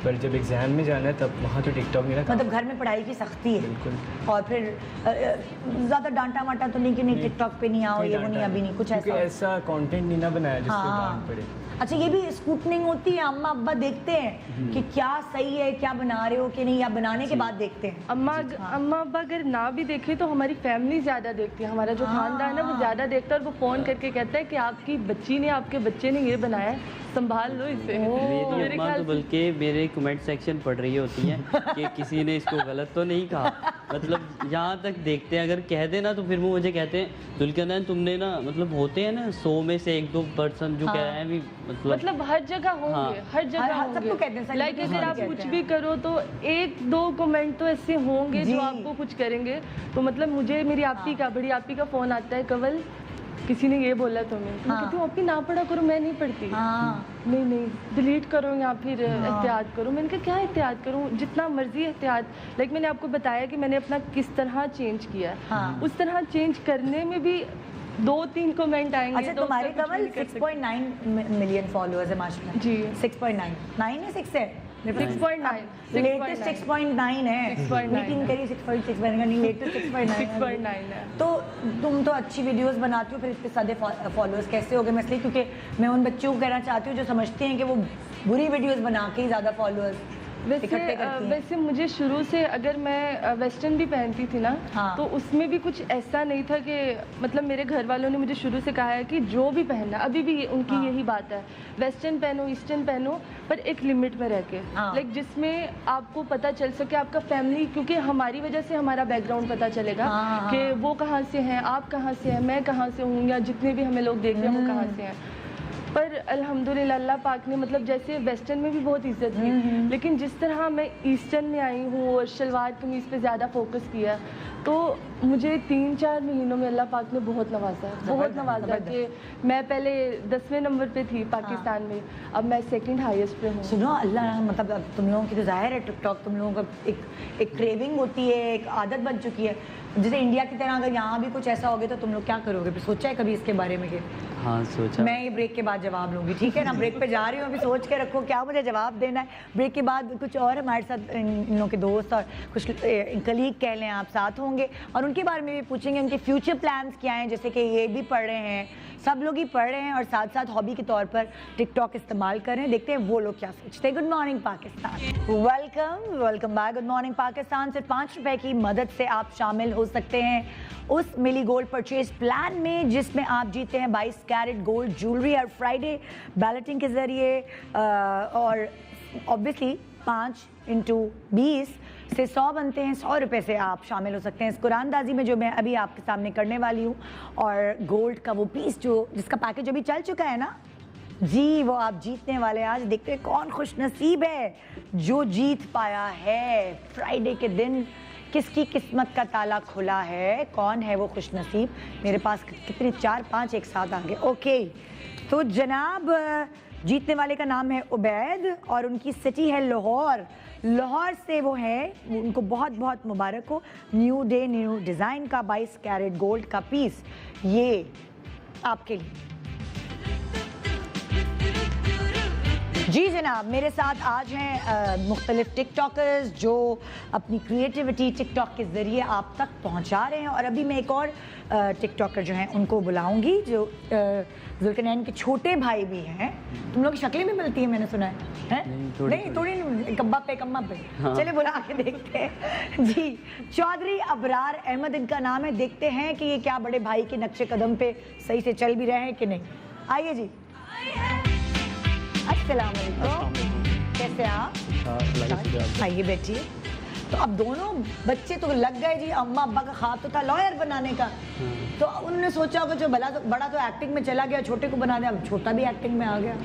पर जब एग्जाम में जाना है तब वहाँ तो टिकटॉक नहीं रखा। मतलब घर में पढ़ाई की सख्ती है। बिल्कुल। और फिर ज़्यादा डांटा वाटा तो नहीं कि नहीं टिकटॉक पे नहीं आओ, ये वो नहीं, अभी नहीं कुछ ऐसा कंटेंट नहीं ना बनाया जिससे डांट पड़े। अच्छा, ये भी स्कूटनिंग होती है, अम्मा अब्बा देखते हैं कि क्या सही है, क्या बना रहे हो कि नहीं, या बनाने के बाद देखते हैं? अम्मा अब्बा अगर ना भी देखे तो हमारी फैमिली ज़्यादा देखती है, हमारा जो खानदान है वो ज़्यादा देखता है, और वो फ़ोन करके कहता है कि आपकी बच्ची ने, आपके बच्चे ने ये बनाया है, संभाल लो इसे। मेरी अम्मा तो बल्कि मेरे कमेंट सेक्शन पढ़ रही होती हैं कि किसी ने इसको गलत तो नहीं कहा, मतलब यहाँ तक देखते हैं, अगर कह देना तो फिर वो मुझे कहते हैं दुल्कन तुमने ना, मतलब होते हैं ना 100 में से 1-2% जो कह रहे हैं भी, मतलब हर जगह होंगे, हर जगह होंगे। लाइक अगर आप कुछ भी करो तो 1-2 कमेंट तो ऐसे होंगे जो आपको कुछ करेंगे। तो मतलब मुझे मेरी आपी का, बड़ी आपी का फ़ोन आता है, कवल किसी ने ये बोला तुम्हें, तो मैं कहती हूँ आपी ना पढ़ा करो, मैं नहीं पढ़ती। नहीं डिलीट करो या फिर एहतियात करो। मैंने कहा क्या एहतियात करूँ, जितना मर्जी एहतियात। लाइक मैंने आपको बताया कि मैंने अपना किस तरह चेंज किया है, उस तरह चेंज करने में भी 2-3 कमेंट आएंगे। अच्छा, तुम्हारे कमल 6.9 मिलियन फॉलोअर्स है माशाल्लाह जी। 6.9 9 है 6 है 6.9 लेटेस्ट 6.9 है। मीटिंग करी 6.6 बनेगा, नहीं लेटेस्ट 6.9 है। तो तुम तो अच्छी वीडियोस बनाती हो, फिर इतने सारे फॉलोअर्स कैसे हो गए? मैं इसलिए क्योंकि मैं उन बच्चों को कहना चाहती हूँ जो समझते हैं कि वो बुरी वीडियोस बना के ही ज़्यादा फॉलोअर्स वैसे मुझे शुरू से, अगर मैं वेस्टर्न भी पहनती थी ना, हाँ। तो उसमें भी कुछ ऐसा नहीं था कि मतलब मेरे घर वालों ने मुझे शुरू से कहा है कि जो भी पहनना, अभी भी उनकी हाँ। यही बात है, वेस्टर्न पहनो, ईस्टर्न पहनो, पर एक लिमिट में रह के, हाँ। लाइक जिसमें आपको पता चल सके आपका फैमिली, क्योंकि हमारी वजह से हमारा बैकग्राउंड पता चलेगा हाँ। कि वो कहाँ से हैं, आप कहाँ से हैं, मैं कहाँ से हूँ, या जितने भी हमें लोग देख रहे हैं वो कहाँ से हैं। पर अल्हम्दुलिल्लाह अल्लाह पाक ने, मतलब जैसे वेस्टर्न में भी बहुत इज्जत दी, लेकिन जिस तरह मैं ईस्टर्न में आई हूँ और शलवार कमीज़ पे ज़्यादा फोकस किया, तो मुझे 3-4 महीनों में अल्लाह पाक ने बहुत नवाजा, बहुत नवाजा कि मैं पहले 10वें नंबर पे थी पाकिस्तान में, अब मैं सेकंड हाईएस्ट पे हूँ। सुनो, अल्लाह मतलब अब तुम लोगों की तो जाहिर है टिकटॉक तुम लोगों का एक क्रेविंग होती है, एक आदत बन चुकी है। जैसे इंडिया की तरह अगर यहाँ भी कुछ ऐसा हो गया तो तुम लोग क्या करोगे? फिर सोचा है कभी इसके बारे में? कि हाँ सोचा। मैं ये ब्रेक के बाद जवाब लूँगी, ठीक है ना? ब्रेक पे जा रही हूँ, अभी सोच के रखो क्या मुझे जवाब देना है। ब्रेक के बाद कुछ और हमारे साथ इन लोगों के दोस्त और कुछ कलीग कह लें आप साथ होंगे और उनके बारे में भी पूछेंगे, उनके फ्यूचर प्लान्स क्या हैं। जैसे कि ये भी पढ़ रहे हैं, सब लोग ही पढ़ रहे हैं और साथ साथ हॉबी के तौर पर टिकटॉक इस्तेमाल कर रहे हैं। देखते हैं वो लोग क्या सोचते हैं। Good morning Pakistan, welcome back. Good morning Pakistan. सिर्फ 5 रुपए की मदद से आप शामिल हो सकते हैं उस मिली गोल्ड परचेज प्लान में जिसमें आप जीते हैं 22 कैरेट गोल्ड ज्वेलरी हर फ्राइडे बैलेटिंग के ज़रिए, और ऑब्वियसली 5 × 20 से 100 बनते हैं। 100 रुपये से आप शामिल हो सकते हैं इस कुरानदाजी में जो मैं अभी आपके सामने करने वाली हूँ। और गोल्ड का वो पीस जो जिसका पैकेज अभी चल चुका है ना जी, वो आप जीतने वाले हैं। आज देखते हैं कौन खुश नसीब है जो जीत पाया है। फ्राइडे के दिन किसकी किस्मत का ताला खुला है, कौन है वो खुश नसीब? मेरे पास कितने 4-5 एक साथ आ गए। ओके, तो जनाब जीतने वाले का नाम है उबैद और उनकी सिटी है लाहौर। लाहौर से वो है, उनको बहुत बहुत मुबारक हो। न्यू डे न्यू डिज़ाइन का 22 कैरेट गोल्ड का पीस ये आपके लिए। जी जनाब, मेरे साथ आज हैं मुख्तलिफ टिकटॉकर्स जो अपनी क्रिएटिविटी टिकटॉक के ज़रिए आप तक पहुंचा रहे हैं। और अभी मैं एक और टिकटॉकर जो हैं उनको बुलाऊंगी जो जुल्कनैन के छोटे भाई भी हैं। तुम लोग की शक्लें भी मिलती हैं मैंने सुना है? नहीं थोड़ी कम्बा पे हाँ। चले बुला के देखते हैं जी। चौधरी अबरार अहमद इनका नाम है। देखते हैं कि ये क्या बड़े भाई के नक्शे कदम पे सही से चल भी रहे हैं कि नहीं। आइए जी। अस्सलाम वालेकुम, कैसे आप? आइए बैठिए। तो अब दोनों बच्चे तो लग गए जी, अम्मा अब्बा का ख्वाब तो था लॉयर बनाने का, तो उन्होंने सोचा होगा जो बड़ा तो एक्टिंग में चला गया, छोटे को बना दिया, अब छोटा भी एक्टिंग में आ गया।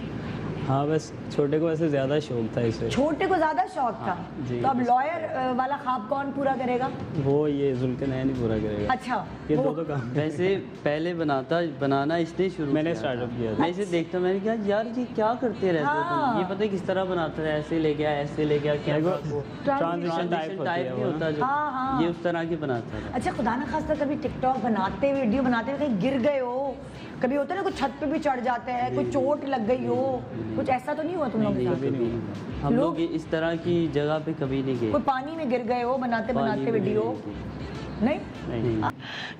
हाँ, बस छोटे को वैसे ज़्यादा शौक था इसे। छोटे को ज़्यादा शौक था। जी, तो अब लॉयर वाला ख्वाब कौन पूरा करेगा? वो ये जुल्कनैन ही पूरा करेगा। अच्छा, ये दो काम। वैसे पहले बनाना इसने शुरू मैंने स्टार्टअप किया था। मैं इसे देखता, मैंने कहा यार ये क्या करते रहते हो तुम? ये पता है किस तरह बनाता है, ऐसे ले गया ऐसे ले गया, क्या ट्रांजिशन टाइप नहीं होता जो ये उस तरह की बनाता है। अच्छा, खुदा ना खास्ता कभी टिकटॉक बनाते वीडियो बनाते हुए कहीं गिर गए हो? कभी होता है ना, कुछ छत पे भी चढ़ जाते हैं, कोई चोट लग गई हो, कुछ ऐसा तो नहीं हुआ तुम लोगों के साथ? हम लोग इस तरह की जगह पे कभी नहीं गए। कोई पानी में गिर गए हो बनाते वीडियो? नहीं?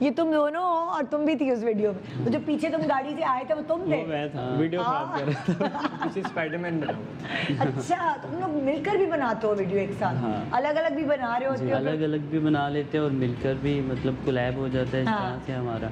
ये तुम दोनों हो और तुम भी थी उस वीडियो में। तो जो पीछे तुम गाड़ी से आए थे वो तुम थे? वो मैं था, वीडियो खराब कर रहा था। पीछे स्पाइडरमैन बना। अच्छा, तुम लोग मिलकर भी बनाते हो वीडियो एक साथ? हाँ। अलग अलग भी बना रहे होते हो? अलग अलग भी बना लेते हैं और मिलकर भी, मतलब कोलैब हो जाता है इस तरह से हमारा।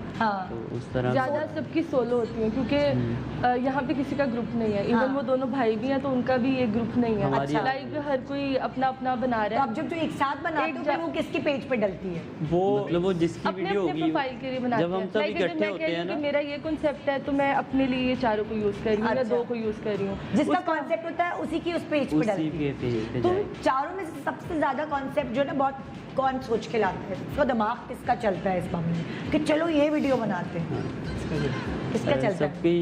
तो उस तरह ज़्यादा सबकी सोलो होती है क्योंकि यहाँ पे किसी का ग्रुप नहीं है। इवन वो दोनों भाई भी हैं तो उनका भी एक ग्रुप नहीं है। अच्छा, लाइक हर कोई अपना अपना बना रहा है। अब जब जो एक साथ बनाते हो फिर वो किसके पेज पे डलती है? वो मतलब वो जिसकी वीडियो होगी प्रोफाइल के लिए बनाते हैं। जब हम सब इकट्ठे होते हैं ना, मेरा ये कॉन्सेप्ट है तो मैं अपने लिए ये चारों को यूज कर रही हूँ, या 2 को यूज कर रही हूँ। जिसका कॉन्सेप्ट होता है उसी की उस पेज पे डलती है। तुम चारों में से सबसे ज्यादा कॉन्सेप्ट जो है ना बहुत कौन सोच के लाता है? इसका दिमाग किसका चलता है इस मामले में कि चलो ये वीडियो बनाते हैं? किसका चलता है? सबकी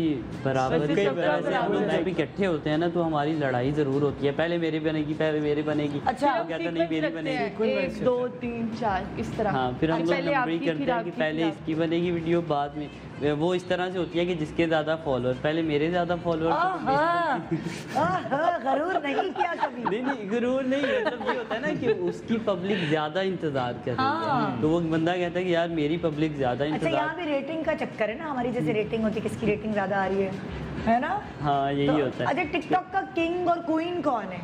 बराबर हम लोग जब इकट्ठे होते हैं ना तो हमारी लड़ाई जरूर होती है। पहले मेरी बनेगी, पहले मेरी बनेगी। अच्छा, कहता नहीं मेरी बनेगी। 1 2 3 4 इस तरह। हाँ, फिर हम लोग नंबरिंग करते हैं कि पहले इसकी बनेगी वीडियो, बाद में वो इस तरह से होती है कि जिसके ज़्यादा फॉलोअर, पहले मेरे ज़्यादा फॉलोअर गरूर नहीं किया कभी। नहीं गरूर नहीं, मतलब ये होता है ना कि उसकी पब्लिक ज़्यादा इंतज़ार कर रही है, तो वो बंदा कहता है कि यार मेरी पब्लिक ज़्यादा इंतज़ार। अच्छा, यहाँ भी रेटिंग का चक्कर है ना, हमारी जैसे रेटिंग होती है किसकी रेटिंग ज़्यादा आ रही है ना। हाँ यही होता है। अच्छा, टिकटॉक का किंग और क्वीन कौन है?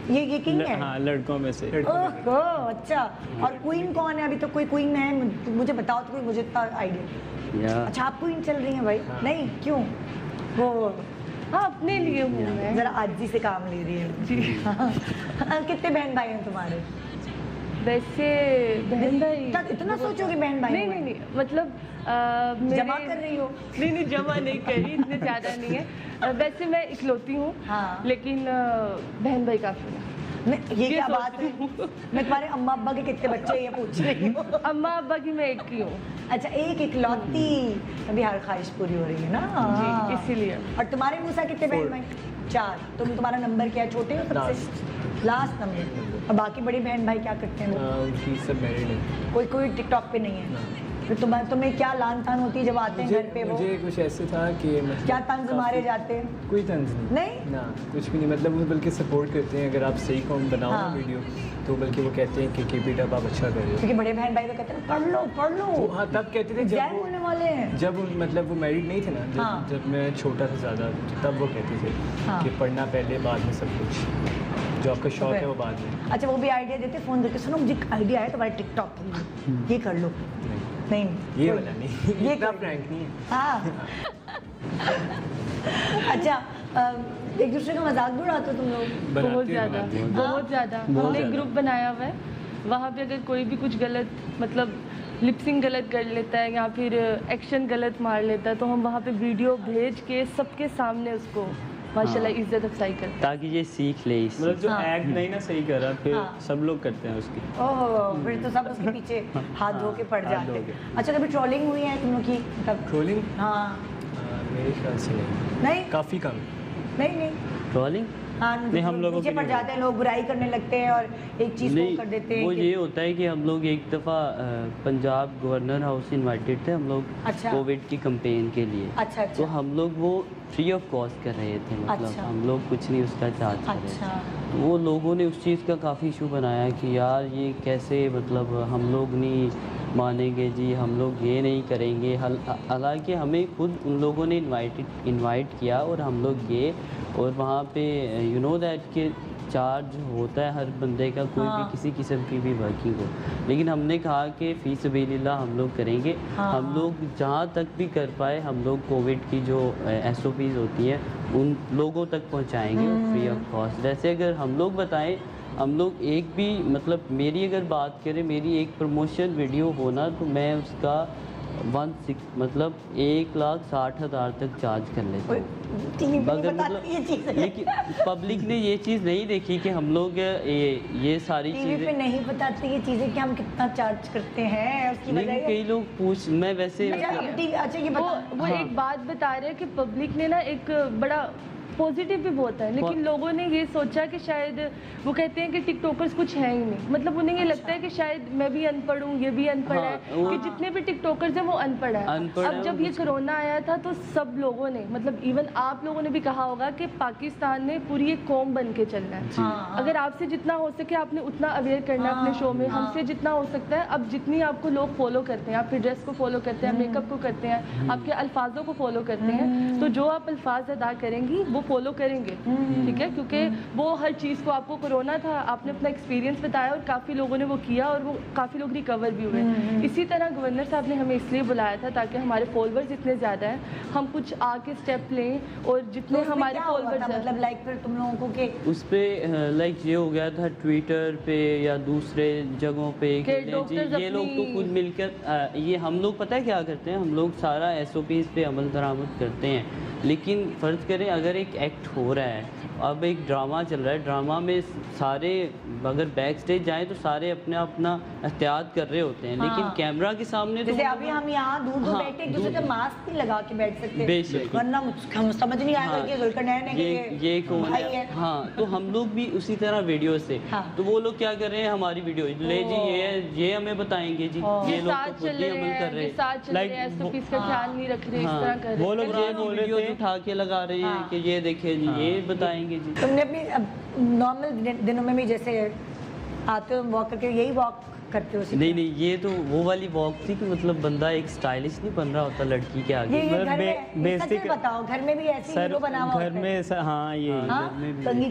ये किंग है? हाँ, लड़कों में से। ओह अच्छा, और क्वीन कौन है? अभी तो कोई क्वीन है मुझे बताओ तो, कोई मुझे इतना आइडिया। अच्छा, आप क्वीन चल रही हैं भाई? नहीं, क्यों? वो हाँ, अपने लिए हूँ मैं। जरा आजी से काम ले रही है जी। कितने बहन भाई हैं तुम्हारे? वैसे बहन भाई इतना सोचोगे बहन भाई? नहीं, मतलब जमा कर रही हो? नहीं, जमा नहीं कर रही, इतने ज़्यादा नहीं है। वैसे मैं इकलौती हूँ, हाँ। लेकिन बहन भाई काफ़ी है। ये क्या बात है? मैं तुम्हारे अम्मा अब्बा के कितने बच्चे ये पूछ रही हूँ। अम्मा अब्बा की मैं एक ही हूँ। अच्छा, एक इकलौती, अभी हर ख्वाहिश पूरी हो रही है ना, इसीलिए। और तुम्हारे मुँह से कितने बहन भाई? 4। तुम्हारा नंबर क्या है? छोटे हो सबसे? Last number. और बाकी बड़ी बहन भाई क्या करते हैं? उनकी सब मैरिड है। कोई टिकटॉक पे नहीं है? फिर तुम्हें क्या लान तान होती है जब आते हैं घर पे? वो मुझे कुछ ऐसे था कि मतलब क्या तंज मारे जाते हैं? कोई तंज नहीं ना, कुछ भी नहीं, मतलब वो बल्कि सपोर्ट करते हैं अगर आप सही कॉम बनाओ ना वीडियो, तो बल्कि वो कहते हैं कि कीप इट अप, आप अच्छा कर रहे हो। क्योंकि बड़े बहन भाई तो कहते हैं पढ़ लो। हाँ, तब कहते थे जब होने वाले हैं, जब मतलब वो मैरिड नहीं थे ना, जब मैं छोटा था ज़्यादा, तब वो कहते थे कि पढ़ना पहले, बाद में सब कुछ, जो आपका शौक है वो बाद में। अच्छा, वो भी आइडिया देते फ़ोन करके, सुनो मुझे आइडिया है तुम्हारे टिकटॉक के लिए, ये कर लो। नहीं, ये वाला नहीं, ये इतना प्रैंक नहीं है। हाँ। अच्छा, एक दूसरे का मजाक भी उड़ाते हो तुम लोग? बहुत ज़्यादा। हमने एक ग्रुप बनाया हुआ है, वहाँ पे अगर कोई भी कुछ गलत, मतलब लिपसिंग गलत कर लेता है या फिर एक्शन गलत मार लेता है, तो हम वहाँ पे वीडियो भेज के सबके सामने उसको माशाल्लाह इज्जत अफसाई करते हैं, ताकि ये सीख ले। मतलब जो एक्ट नहीं ना सही कर रहा, फिर सब लोग करते हैं उसकी। ओह, फिर तो सब उसके पीछे हाथ धो के पड़ जाते हैं। अच्छा, कभी ट्रोलिंग हुई है तुम लोग की? ट्रोलिंग? हाँ, मेरे ख्याल से नहीं, काफ़ी कम। नहीं ट्रोलिंग? हाँ, हम लोग पीछे पड़ जाते हैं, लोग बुराई करने लगते हैं और एक चीज़ को कर देते हैं। वो ये होता है कि हम लोग एक दफ़ा पंजाब गवर्नर हाउस इनवाइटेड थे हम लोग, कोविड की कैंपेन के लिए। अच्छा। तो हम लोग वो फ्री ऑफ कॉस्ट कर रहे थे, मतलब हम लोग कुछ नहीं उसका चार्ज कर रहे थे। तो वो लोगों ने उस चीज़ का काफ़ी इशू बनाया कि यार ये कैसे, मतलब हम लोग नहीं मानेंगे जी, हम लोग ये नहीं करेंगे। हालांकि हमें खुद उन लोगों ने इनवाइट किया और हम लोग गए, और वहाँ पे यू नो दैट के चार्ज होता है हर बंदे का, कोई भी किसी किस्म की भी वर्किंग हो, लेकिन हमने कहा कि फ़ी सबीलिल्लाह हम लोग करेंगे। हम लोग जहाँ तक भी कर पाए, हम लोग कोविड की जो SOPs होती हैं उन लोगों तक पहुँचाएँगे फ्री ऑफ कॉस्ट। जैसे अगर हम लोग बताएं, हम लोग एक भी, मतलब मेरी अगर बात करें, मेरी एक प्रमोशन वीडियो होना तो मैं उसका 1,60,000 तक चार्ज कर लेता हूँ। लेकिन पब्लिक ने ये चीज़ नहीं देखी कि हम लोग ये सारी चीज़ें पे नहीं बताते ये चीज़ें कि हम कितना चार्ज करते हैं, उसकी वजह कई लोग पूछ, मैं वैसे अच्छा ये वो एक बात बता रहे हैं कि पब्लिक ने ना एक बड़ा पॉजिटिव भी बहुत है, लेकिन लोगों ने ये सोचा कि शायद वो कहते हैं कि टिकटॉकर्स कुछ है ही नहीं, मतलब उन्हें ये लगता है कि शायद मैं भी अनपढ़ हूँ, ये भी अनपढ़ है, कि जितने भी टिकटॉकर्स हैं वो अनपढ़ है। अब जब ये कोरोना आया था तो सब लोगों ने, मतलब इवन आप लोगों ने भी कहा होगा कि पाकिस्तान ने पूरी एक कौम बन के चलना है। अगर आपसे जितना हो सके आपने उतना अवेयर करना है अपने शो में, हमसे जितना हो सकता है। अब जितनी आपको लोग फॉलो करते हैं, आपके ड्रेस को फॉलो करते हैं, मेकअप को करते हैं, आपके अल्फाजों को फॉलो करते हैं, तो जो आप अल्फाज अदा करेंगी वो फॉलो करेंगे, ठीक है, क्योंकि वो हर चीज़ को, आपको कोरोना था, आपने अपना एक्सपीरियंस बताया और काफ़ी लोगों ने वो किया और वो काफ़ी लोग रिकवर भी हुए। इसी तरह गवर्नर साहब ने हमें इसलिए बुलाया था ताकि हमारे फॉलोअर्स इतने ज़्यादा हैं, हम कुछ आके स्टेप लें और जितने हमारे फॉलोअर्स, मतलब लाइक फिर तुम लोगों को के उस पर लाइक ये हो गया था ट्विटर पे या दूसरे जगहों पे कि ये लोग तो खुद मिलकर ये हम लोग पता है क्या करते हैं, हम लोग सारा SOPs पे अमल दरामद करते हैं, लेकिन फ़र्ज़ करें अगर एक एक्ट हो रहा है अब एक ड्रामा चल रहा है, ड्रामा में सारे अगर बैक स्टेज जाएँ तो सारे अपना एहतियात कर रहे होते हैं, लेकिन कैमरा के सामने जैसे अभी हम यहाँ दूर बैठे एक दूसरे से मास्क नहीं लगा के बैठ सकते, वरना हम समझ नहीं आएगा कि जुल्करनैन है ये कौन है। हाँ, तो हम लोग भी उसी तरह वीडियो से, तो वो लोग क्या कर रहे हैं, हमारी वीडियो ले जी ये हमें बताएंगे जी, ये लोग तो खुद ही अमल कर रहे हैं, ख्याल नहीं रख रहे, इस तरह कर रहे हैं। वो लोग वीडियो उठा के लगा रहे हैं कि ये देखे जी, ये बताएंगे जी। तुमने अपनी नॉर्मल दिनों में भी जैसे आते हो वॉक करके यही वॉक करते हो? नहीं, ये तो वो वाली वॉक थी कि मतलब बंदा एक स्टाइलिश नहीं बन रहा होता लड़की के आगे। ये घर में सच में बताओ, घर में भी ऐसी हीरो बना हुआ घर में हाँ, ये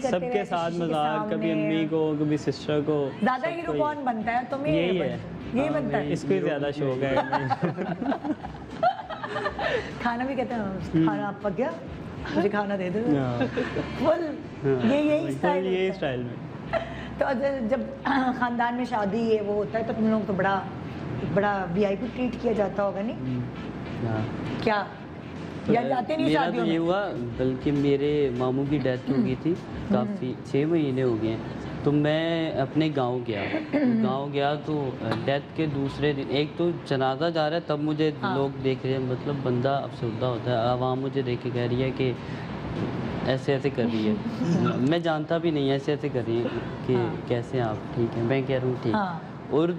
सबके साथ मजाक, कभी अम्मी को कभी सिस्टर को। ज्यादा हीरो कौन बनता है? तुम्हें यही है, यही बनता है। इसको ज्यादा शौक है। खाना भी कहते हैं, खाना पक गया, मुझे खाना दे दो। यही स्टाइल में। तो जब खानदान में शादी है वो होता है तो तुम लोग तो बड़ा VIP ट्रीट किया जाता होगा, नहीं? क्या या जाते नहीं शादियों में? ये हुआ, बल्कि मेरे मामू की डेथ हो गई थी, काफ़ी 6 महीने हो गए हैं, तो मैं अपने गांव गया तो डेथ के दूसरे दिन एक तो जनाजा जा रहा है, तब मुझे लोग देख रहे हैं, मतलब बंदा अफसरदा होता है, आवाम मुझे देख के कह रही है कि ऐसे कर रही है। मैं जानता भी नहीं ऐसे कर रही है कि कैसे आप ठीक हैं, मैं कह रहा हूँ ठीक। और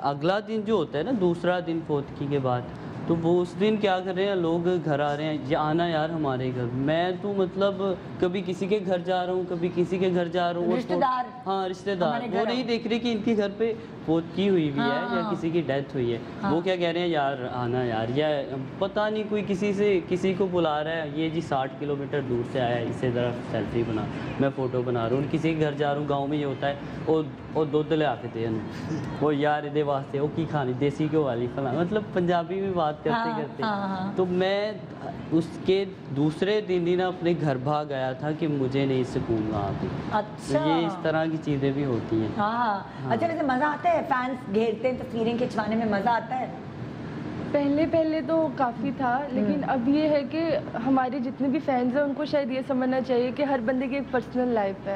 अगला दिन जो होता है ना, दूसरा दिन फोतकी के बाद, तो वो उस दिन क्या कर रहे हैं, लोग घर आ रहे हैं, ये आना यार हमारे घर। मैं तो मतलब कभी किसी के घर जा रहा हूँ, कभी किसी के घर जा रहा हूँ, रिश्तेदार, हाँ रिश्तेदार, वो नहीं देख रहे कि इनके घर पे फोतकी हुई है या किसी की डेथ हुई है। वो क्या कह रहे हैं, यार आना यार, या पता नहीं कोई किसी को बुला रहा है, ये जी 60 किलोमीटर दूर से आया है, इसे ज़रा सेल्फी बना, मैं फ़ोटो बना रहा हूँ। किसी के घर जा रहा हूँ, गाँव में ये होता है, और दुध ले आके थे वो यार इधे वास्ते वो की खानी देसी घ्यो वाली फला, मतलब पंजाबी में बात करते तो मैं उसके दूसरे दिन ही ना अपने घर भाग आया था कि मुझे नहीं सुकून वहाँ पे। अच्छा, तो ये इस तरह की चीज़ें भी होती हैं। अच्छा, वैसे मज़ा आता है, फैंस घेरते हैं, तस्वीरें खिंचवाने में मज़ा आता है? पहले तो काफ़ी था, लेकिन अब ये है कि हमारे जितने भी फैंस हैं उनको शायद ये समझना चाहिए कि हर बंदे की एक पर्सनल लाइफ है।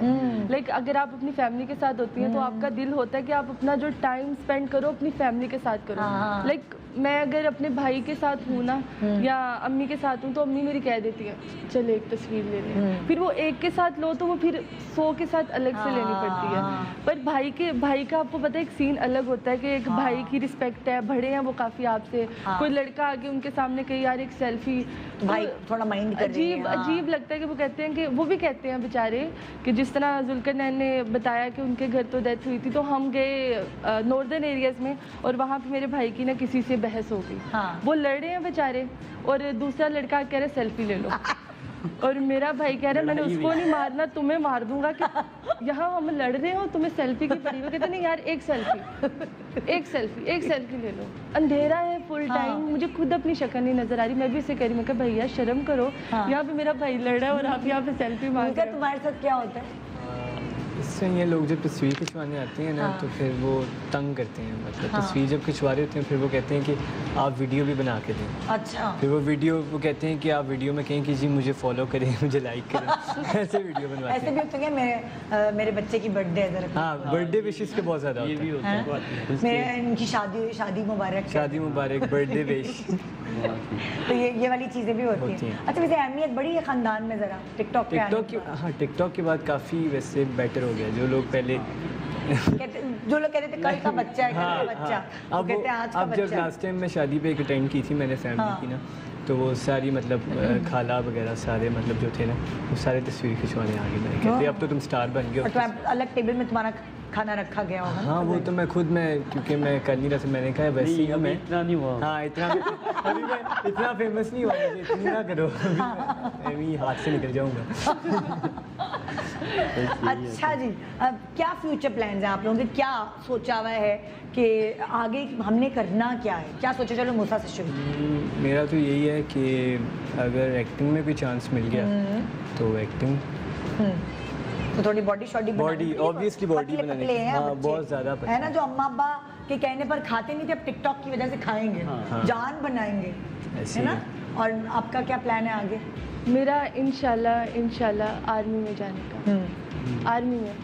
लाइक अगर आप अपनी फैमिली के साथ होती हैं तो आपका दिल होता है कि आप अपना जो टाइम स्पेंड करो अपनी फैमिली के साथ करो। लाइक मैं अगर अपने भाई के साथ हूँ ना या अम्मी के साथ हूँ तो अम्मी मेरी कह देती है चल एक तस्वीर ले ले, फिर वो एक के साथ लो तो वो फिर 100 के साथ अलग से लेनी पड़ती है। पर भाई का आपको पता है एक सीन अलग होता है कि एक भाई की रिस्पेक्ट है, बड़े हैं वो काफ़ी आपसे, कोई लड़का आके उनके सामने कहे यार एक सेल्फी, भाई थोड़ा माइंड कर अजीब लगता है कि वो कहते हैं कि वो भी कहते हैं बेचारे कि जिस तरह जुल्करनैन ने बताया कि उनके घर तो डेथ हुई थी, तो हम गए नॉर्दर्न एरियाज में और वहाँ पे मेरे भाई की ना किसी से बहस हो गई। वो लड़ रहे हैं बेचारे और दूसरा लड़का कह रहे सेल्फी ले लो और मेरा भाई कह रहा है मैंने उसको नहीं मारना, तुम्हें मार दूंगा कि यहाँ हम लड़ रहे हो तुम्हें सेल्फी की पड़ी। वो कहते नहीं यार एक सेल्फी ले लो, अंधेरा है फुल टाइम, मुझे खुद अपनी शक्ल नहीं नजर आ रही। मैं भी इसे कह रही, मैं कहा भैया शर्म करो, यहाँ पे मेरा भाई लड़ रहा है और आप यहाँ पे सेल्फी मांग रहे हो। तुम्हारे साथ क्या होता है? इससे ये लोग जब तस्वीर खिंचवाने आते हैं ना तो फिर वो तंग करते हैं, मतलब तस्वीर जब खिंचवा रहे होते हैं फिर वो कहते हैं कि आप वीडियो भी बना के दें। अच्छा, फिर वो कहते हैं कि आप वीडियो में कहें कि जी मुझे फॉलो करें, मुझे लाइक करें, ऐसे वीडियो बनवाते हैं। ऐसे भी होता है मेरे बच्चे की बर्थडे है, हाँ बर्थडे विशेस के बहुत ज़्यादा होता है। मेरे इनकी शादी मुबारक, बर्थडे विश। तो ये वाली चीज़ें भी होती हैं। अच्छा, वैसे अहमियत बड़ी है ख़ानदान में ज़रा टिकटॉक के बाद काफ़ी वैसे बेटर हो गया। जो लोग पहले कहते थे कल का बच्चा है, कल का बच्चा, अब कहते हैं आज का बच्चा। जब लास्ट टाइम मैं शादी पे एक अटेंड की थी मैंने फैमिली की ना, तो वो सारी मतलब खाला वगैरह सारे मतलब जो थे ना वो सारे तस्वीर खिंचवाने आ गए। मैंने कहते अब तो तुम स्टार बन गए हो, अलग टेबल में तुम्हारा खाना रखा गया होगा। हाँ वो तो मैं क्योंकि मैं कर नहीं रहा था, मैंने कहा वैसे ही मैं इतना नहीं हुआ। हाँ अभी मैं इतना फेमस नहीं हुआ, इतना ना करो, अभी हाथ से निकल जाऊंगा। अच्छा जी, अब क्या फ्यूचर प्लान्स हैं आप लोगों के? क्या सोचा हुआ है कि आगे हमने करना क्या है? क्या सोचा? चलो मूसा से शुरू। मेरा तो यही है कि अगर एक्टिंग में कोई चांस मिल गया तो एक्टिंग, तो थोड़ी बॉडी ऑब्वियसली बॉडी बनाने की, हाँ बहुत ज़्यादा है ना, जो अम्मा अब्बा के कहने पर खाते नहीं थे अब टिकटॉक की वजह से खाएंगे, जान बनाएंगे, है ना। और आपका क्या प्लान है आगे? मेरा इंशाल्लाह आर्मी में जाने का। आर्मी में।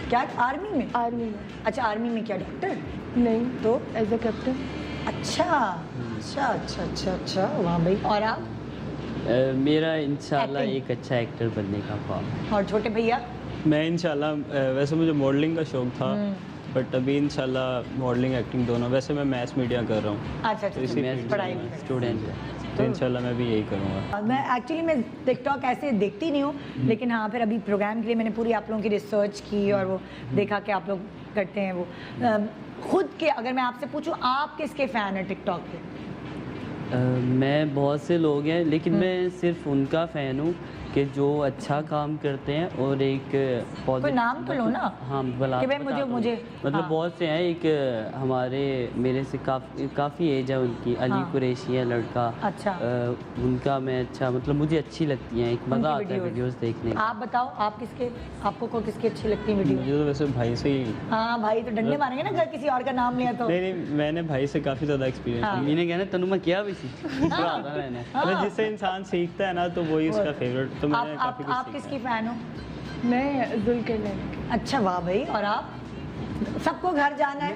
क्या? आर्मी में? आर्मी में। अच्छा, आर्मी में क्या, डॉक्टर? नहीं तो एज अ कैप्टन। अच्छा अच्छा अच्छा अच्छा अच्छा, वाह भाई। और आप? मेरा इंशाल्लाह एक अच्छा एक्टर बनने का ख्वाब। और छोटे भैया? मैं इंशाल्लाह वैसे मुझे मॉडलिंग का शौक था, बट अभी इंशाल्लाह मॉडलिंग एक्टिंग दोनों। वैसे मैं मैथ्स मीडिया कर रहा हूँ। अच्छा तो इसी अच्छा, पढ़ाई स्टूडेंट है, तो इंशाल्लाह मैं भी यही करूँगा। मैं एक्चुअली मैं टिकटॉक ऐसे देखती नहीं हूँ, लेकिन हाँ फिर अभी प्रोग्राम के लिए मैंने पूरी आप लोगों की रिसर्च की और वो देखा कि आप लोग करते हैं वो। खुद के अगर मैं आपसे पूछूं, आप किसके फ़ैन हैं टिकटॉक के? मैं बहुत से लोग हैं, लेकिन मैं सिर्फ उनका फ़ैन हूँ कि जो अच्छा काम करते हैं और एक कोई नाम तो लो ना। हाँ भला कि भाई मुझे मतलब हाँ। बहुत से हैं। एक हमारे मेरे से काफ़ी एज है उनकी, अली हाँ। कुरैशी है लड़का। अच्छा। उनका मैं अच्छा मतलब मुझे अच्छी लगती हैं, एक मज़ा आता है वीडियोस देखने का। आप बताओ, आप आपको को किसकी अच्छी लगती है वीडियो? मुझे तो वैसे भाई से ही। हाँ भाई तो डंडे मारेंगे ना अगर किसी और का नाम लिया तो। नहीं, मैंने भाई से काफ़ी ज़्यादा एक्सपीरियंस है। मैंने कहना तनु मैं क्या भी मैंने मतलब जिससे इंसान सीखता है ना, तो वही उसका फेवरेट। तो मैंने काफ़ी आप किसकी फ़ैन हो? मैं जुल्करनैन। अच्छा वाह भाई। और आप? सबको घर जाना है,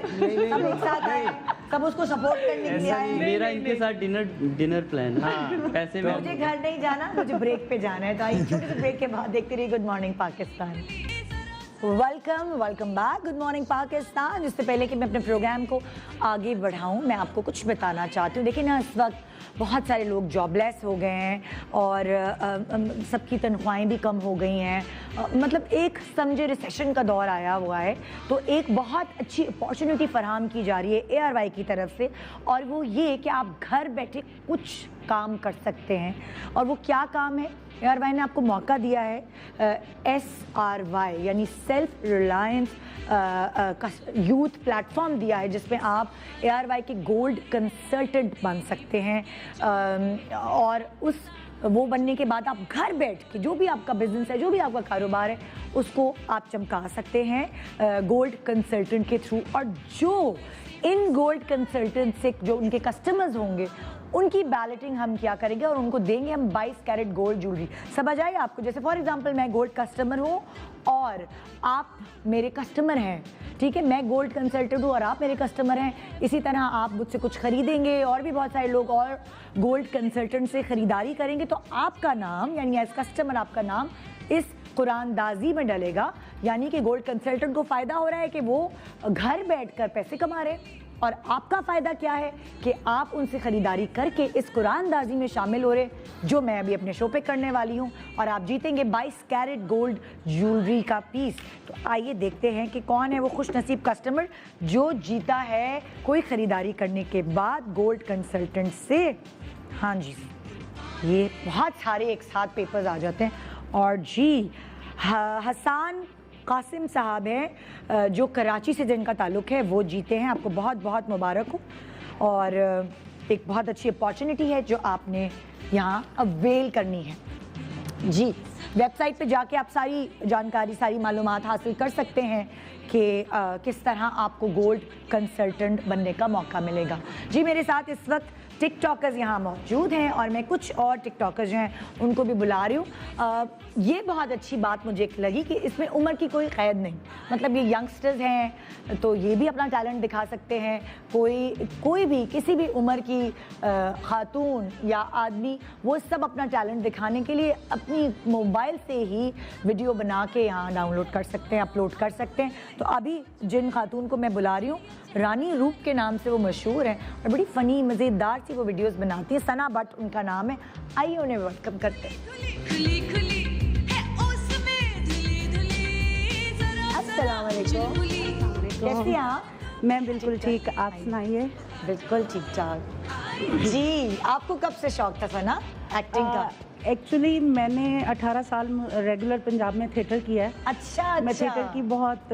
सब एक साथ आए, सब उसको सपोर्ट करने के लिए आए हैं। मेरा इनके साथ डिनर प्लान है। पैसे में मुझे घर नहीं जाना, मुझे ब्रेक पे जाना है। तो आइए छोटे से ब्रेक के बाद देखते रहिए good morning Pakistan. Welcome back good morning Pakistan. इससे पहले कि मैं अपने प्रोग्राम को आगे बढ़ाऊं, मैं आपको कुछ बताना चाहती हूँ। देखिए ना, इस वक्त बहुत सारे लोग जॉबलेस हो गए हैं और सबकी तनख्वाहें भी कम हो गई हैं। मतलब एक समझे रिसेशन का दौर आया हुआ है, तो एक बहुत अच्छी अपॉर्चुनिटी फराहम की जा रही है ARY की तरफ से, और वो ये कि आप घर बैठे कुछ काम कर सकते हैं। और वो क्या काम है? ARY ने आपको मौका दिया है, SRY यानी सेल्फ रिलायंस यूथ प्लेटफॉर्म दिया है, जिसमें आप ARY के गोल्ड कंसल्टेंट बन सकते हैं। और वो बनने के बाद आप घर बैठ के जो भी आपका बिजनेस है, जो भी आपका कारोबार है, उसको आप चमका सकते हैं गोल्ड कंसल्टेंट के थ्रू। और जो इन गोल्ड कंसल्टेंट से जो उनके कस्टमर्स होंगे, उनकी बैलेटिंग हम क्या करेंगे और उनको देंगे हम 22 कैरेट गोल्ड ज्वेलरी। समझ आइए आपको? जैसे फॉर एग्जांपल मैं गोल्ड कस्टमर हूँ और आप मेरे कस्टमर हैं, ठीक है? मैं गोल्ड कंसल्टेंट हूँ और आप मेरे कस्टमर हैं। इसी तरह आप मुझसे कुछ खरीदेंगे और भी बहुत सारे लोग और गोल्ड कंसल्टेंट से ख़रीदारी करेंगे, तो आपका नाम यानी एज कस्टमर आपका नाम इस कुरानदाजी में डलेगा। यानी कि गोल्ड कंसल्टेंट को फ़ायदा हो रहा है कि वो घर बैठकर पैसे कमा रहे हैं, और आपका फ़ायदा क्या है कि आप उनसे ख़रीदारी करके इस कुरानदाजी में शामिल हो रहे, जो मैं अभी अपने शो पे करने वाली हूँ, और आप जीतेंगे 22 कैरेट गोल्ड ज्वेलरी का पीस। तो आइए देखते हैं कि कौन है वो खुश नसीब कस्टमर जो जीता है कोई ख़रीदारी करने के बाद गोल्ड कंसल्टेंट से। हाँ जी, ये बहुत सारे एक साथ पेपर्स आ जाते हैं। और जी हसन कासिम साहब हैं जो कराची से जिनका ताल्लुक़ है, वो जीते हैं। आपको बहुत बहुत मुबारक हो, और एक बहुत अच्छी अपॉर्चुनिटी है जो आपने यहाँ अवेल करनी है। जी वेबसाइट पे जाके आप सारी जानकारी, सारी मालूमात हासिल कर सकते हैं कि किस तरह आपको गोल्ड कंसल्टेंट बनने का मौका मिलेगा। जी मेरे साथ इस वक्त टिकटॉकर्स यहाँ मौजूद हैं और मैं कुछ और टिकटॉकर्स जो हैं उनको भी बुला रही हूँ। ये बहुत अच्छी बात मुझे लगी कि इसमें उम्र की कोई क़ैद नहीं, मतलब ये यंगस्टर्स हैं तो ये भी अपना टैलेंट दिखा सकते हैं। कोई भी किसी भी उम्र की खातून या आदमी, वो सब अपना टैलेंट दिखाने के लिए अपनी मोबाइल से ही वीडियो बना के यहाँ डाउनलोड कर सकते हैं, अपलोड कर सकते हैं। तो अभी जिन खातून को मैं बुला रही हूँ, रानी रूप के नाम से वो मशहूर हैं और बड़ी फ़नी मज़ेदार सी वो वीडियोस बनाती हैं। सना भट्ट उनका नाम है। आइए उन्हें वेलकम करते हैं। अस्सलाम वालेकुम, कैसी हैं आप? मैं बिल्कुल ठीक, आप सुनाइए? बिल्कुल ठीक ठाक। जी आपको कब से शौक था सना एक्टिंग का? एक्चुअली मैंने 18 साल रेगुलर पंजाब में थिएटर किया है। अच्छा, मैं थिएटर की बहुत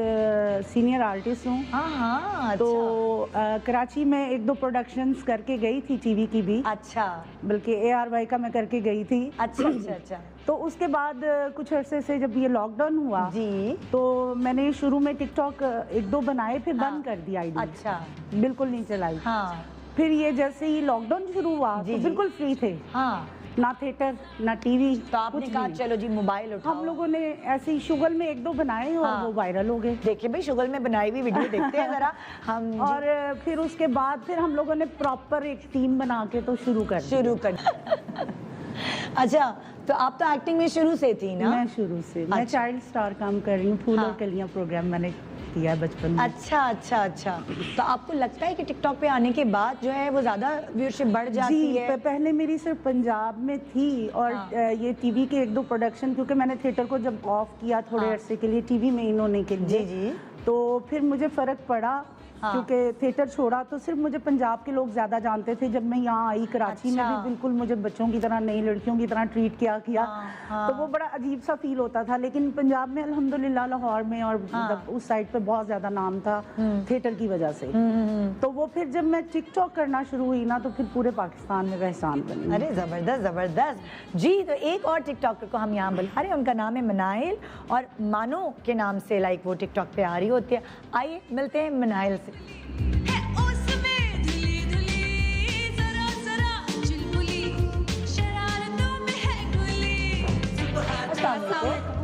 सीनियर आर्टिस्ट हूँ। हाँ, तो कराची में 1-2 प्रोडक्शंस करके गई थी, टीवी की भी। अच्छा, बल्कि ARY का मैं करके गई थी। अच्छा अच्छा अच्छा। तो उसके बाद कुछ अरसे से जब ये लॉकडाउन हुआ जी, तो मैंने शुरू में टिकटॉक 1-2 बनाए, फिर बंद कर दिया आईडी। अच्छा, बिल्कुल नहीं चलाई। हाँ। फिर ये जैसे ही लॉकडाउन शुरू हुआ तो बिल्कुल फ्री थे। हाँ। ना थिएटर ना टीवी। तो आपने कहा चलो जी मोबाइल उठाओ। हम लोगों ने ऐसे ही शुगल में 1-2 बनाए और वो वायरल हो गए। देखिए भाई शुगल में बनाई हुई वीडियो देखते हैं जरा हम। और फिर उसके बाद फिर हम लोगों ने प्रॉपर एक टीम बना के तो शुरू कर अच्छा, तो आप तो एक्टिंग में शुरू से थी ना? मैं शुरू से, मैं चाइल्ड स्टार काम कर रही हूँ। फूल और कलियां प्रोग्राम मैंने किया है बचपन में। अच्छा। तो आपको लगता है कि टिकटॉक पे आने के बाद जो है वो ज्यादा व्यूअरशिप बढ़ जाती है? पहले मेरी सिर्फ पंजाब में थी और ये टीवी के 1-2 प्रोडक्शन, क्योंकि मैंने थिएटर को जब ऑफ किया थोड़े अरसे के लिए टीवी में इन होने के लिए, जी। तो फिर मुझे फर्क पड़ा क्योंकि थिएटर छोड़ा तो सिर्फ मुझे पंजाब के लोग ज़्यादा जानते थे। जब मैं यहाँ आई कराची में भी बिल्कुल मुझे बच्चों की तरह नहीं लड़कियों की तरह ट्रीट किया तो वो बड़ा अजीब सा फील होता था। लेकिन पंजाब में अल्हम्दुलिल्लाह लाहौर में और उस साइड पे बहुत ज़्यादा नाम था थिएटर की वजह से। तो वो फिर जब मैं टिकटॉक करना शुरू हुई ना तो फिर पूरे पाकिस्तान में पहचान बनी। अरे ज़बरदस्त जी। तो एक और टिकटॉकर को हम यहाँ बुला रहे हैं, उनका नाम है मनाइल और मानो के नाम से लाइक वो टिकटॉक पे आ रही होती है। आइए मिलते हैं मनाइल से।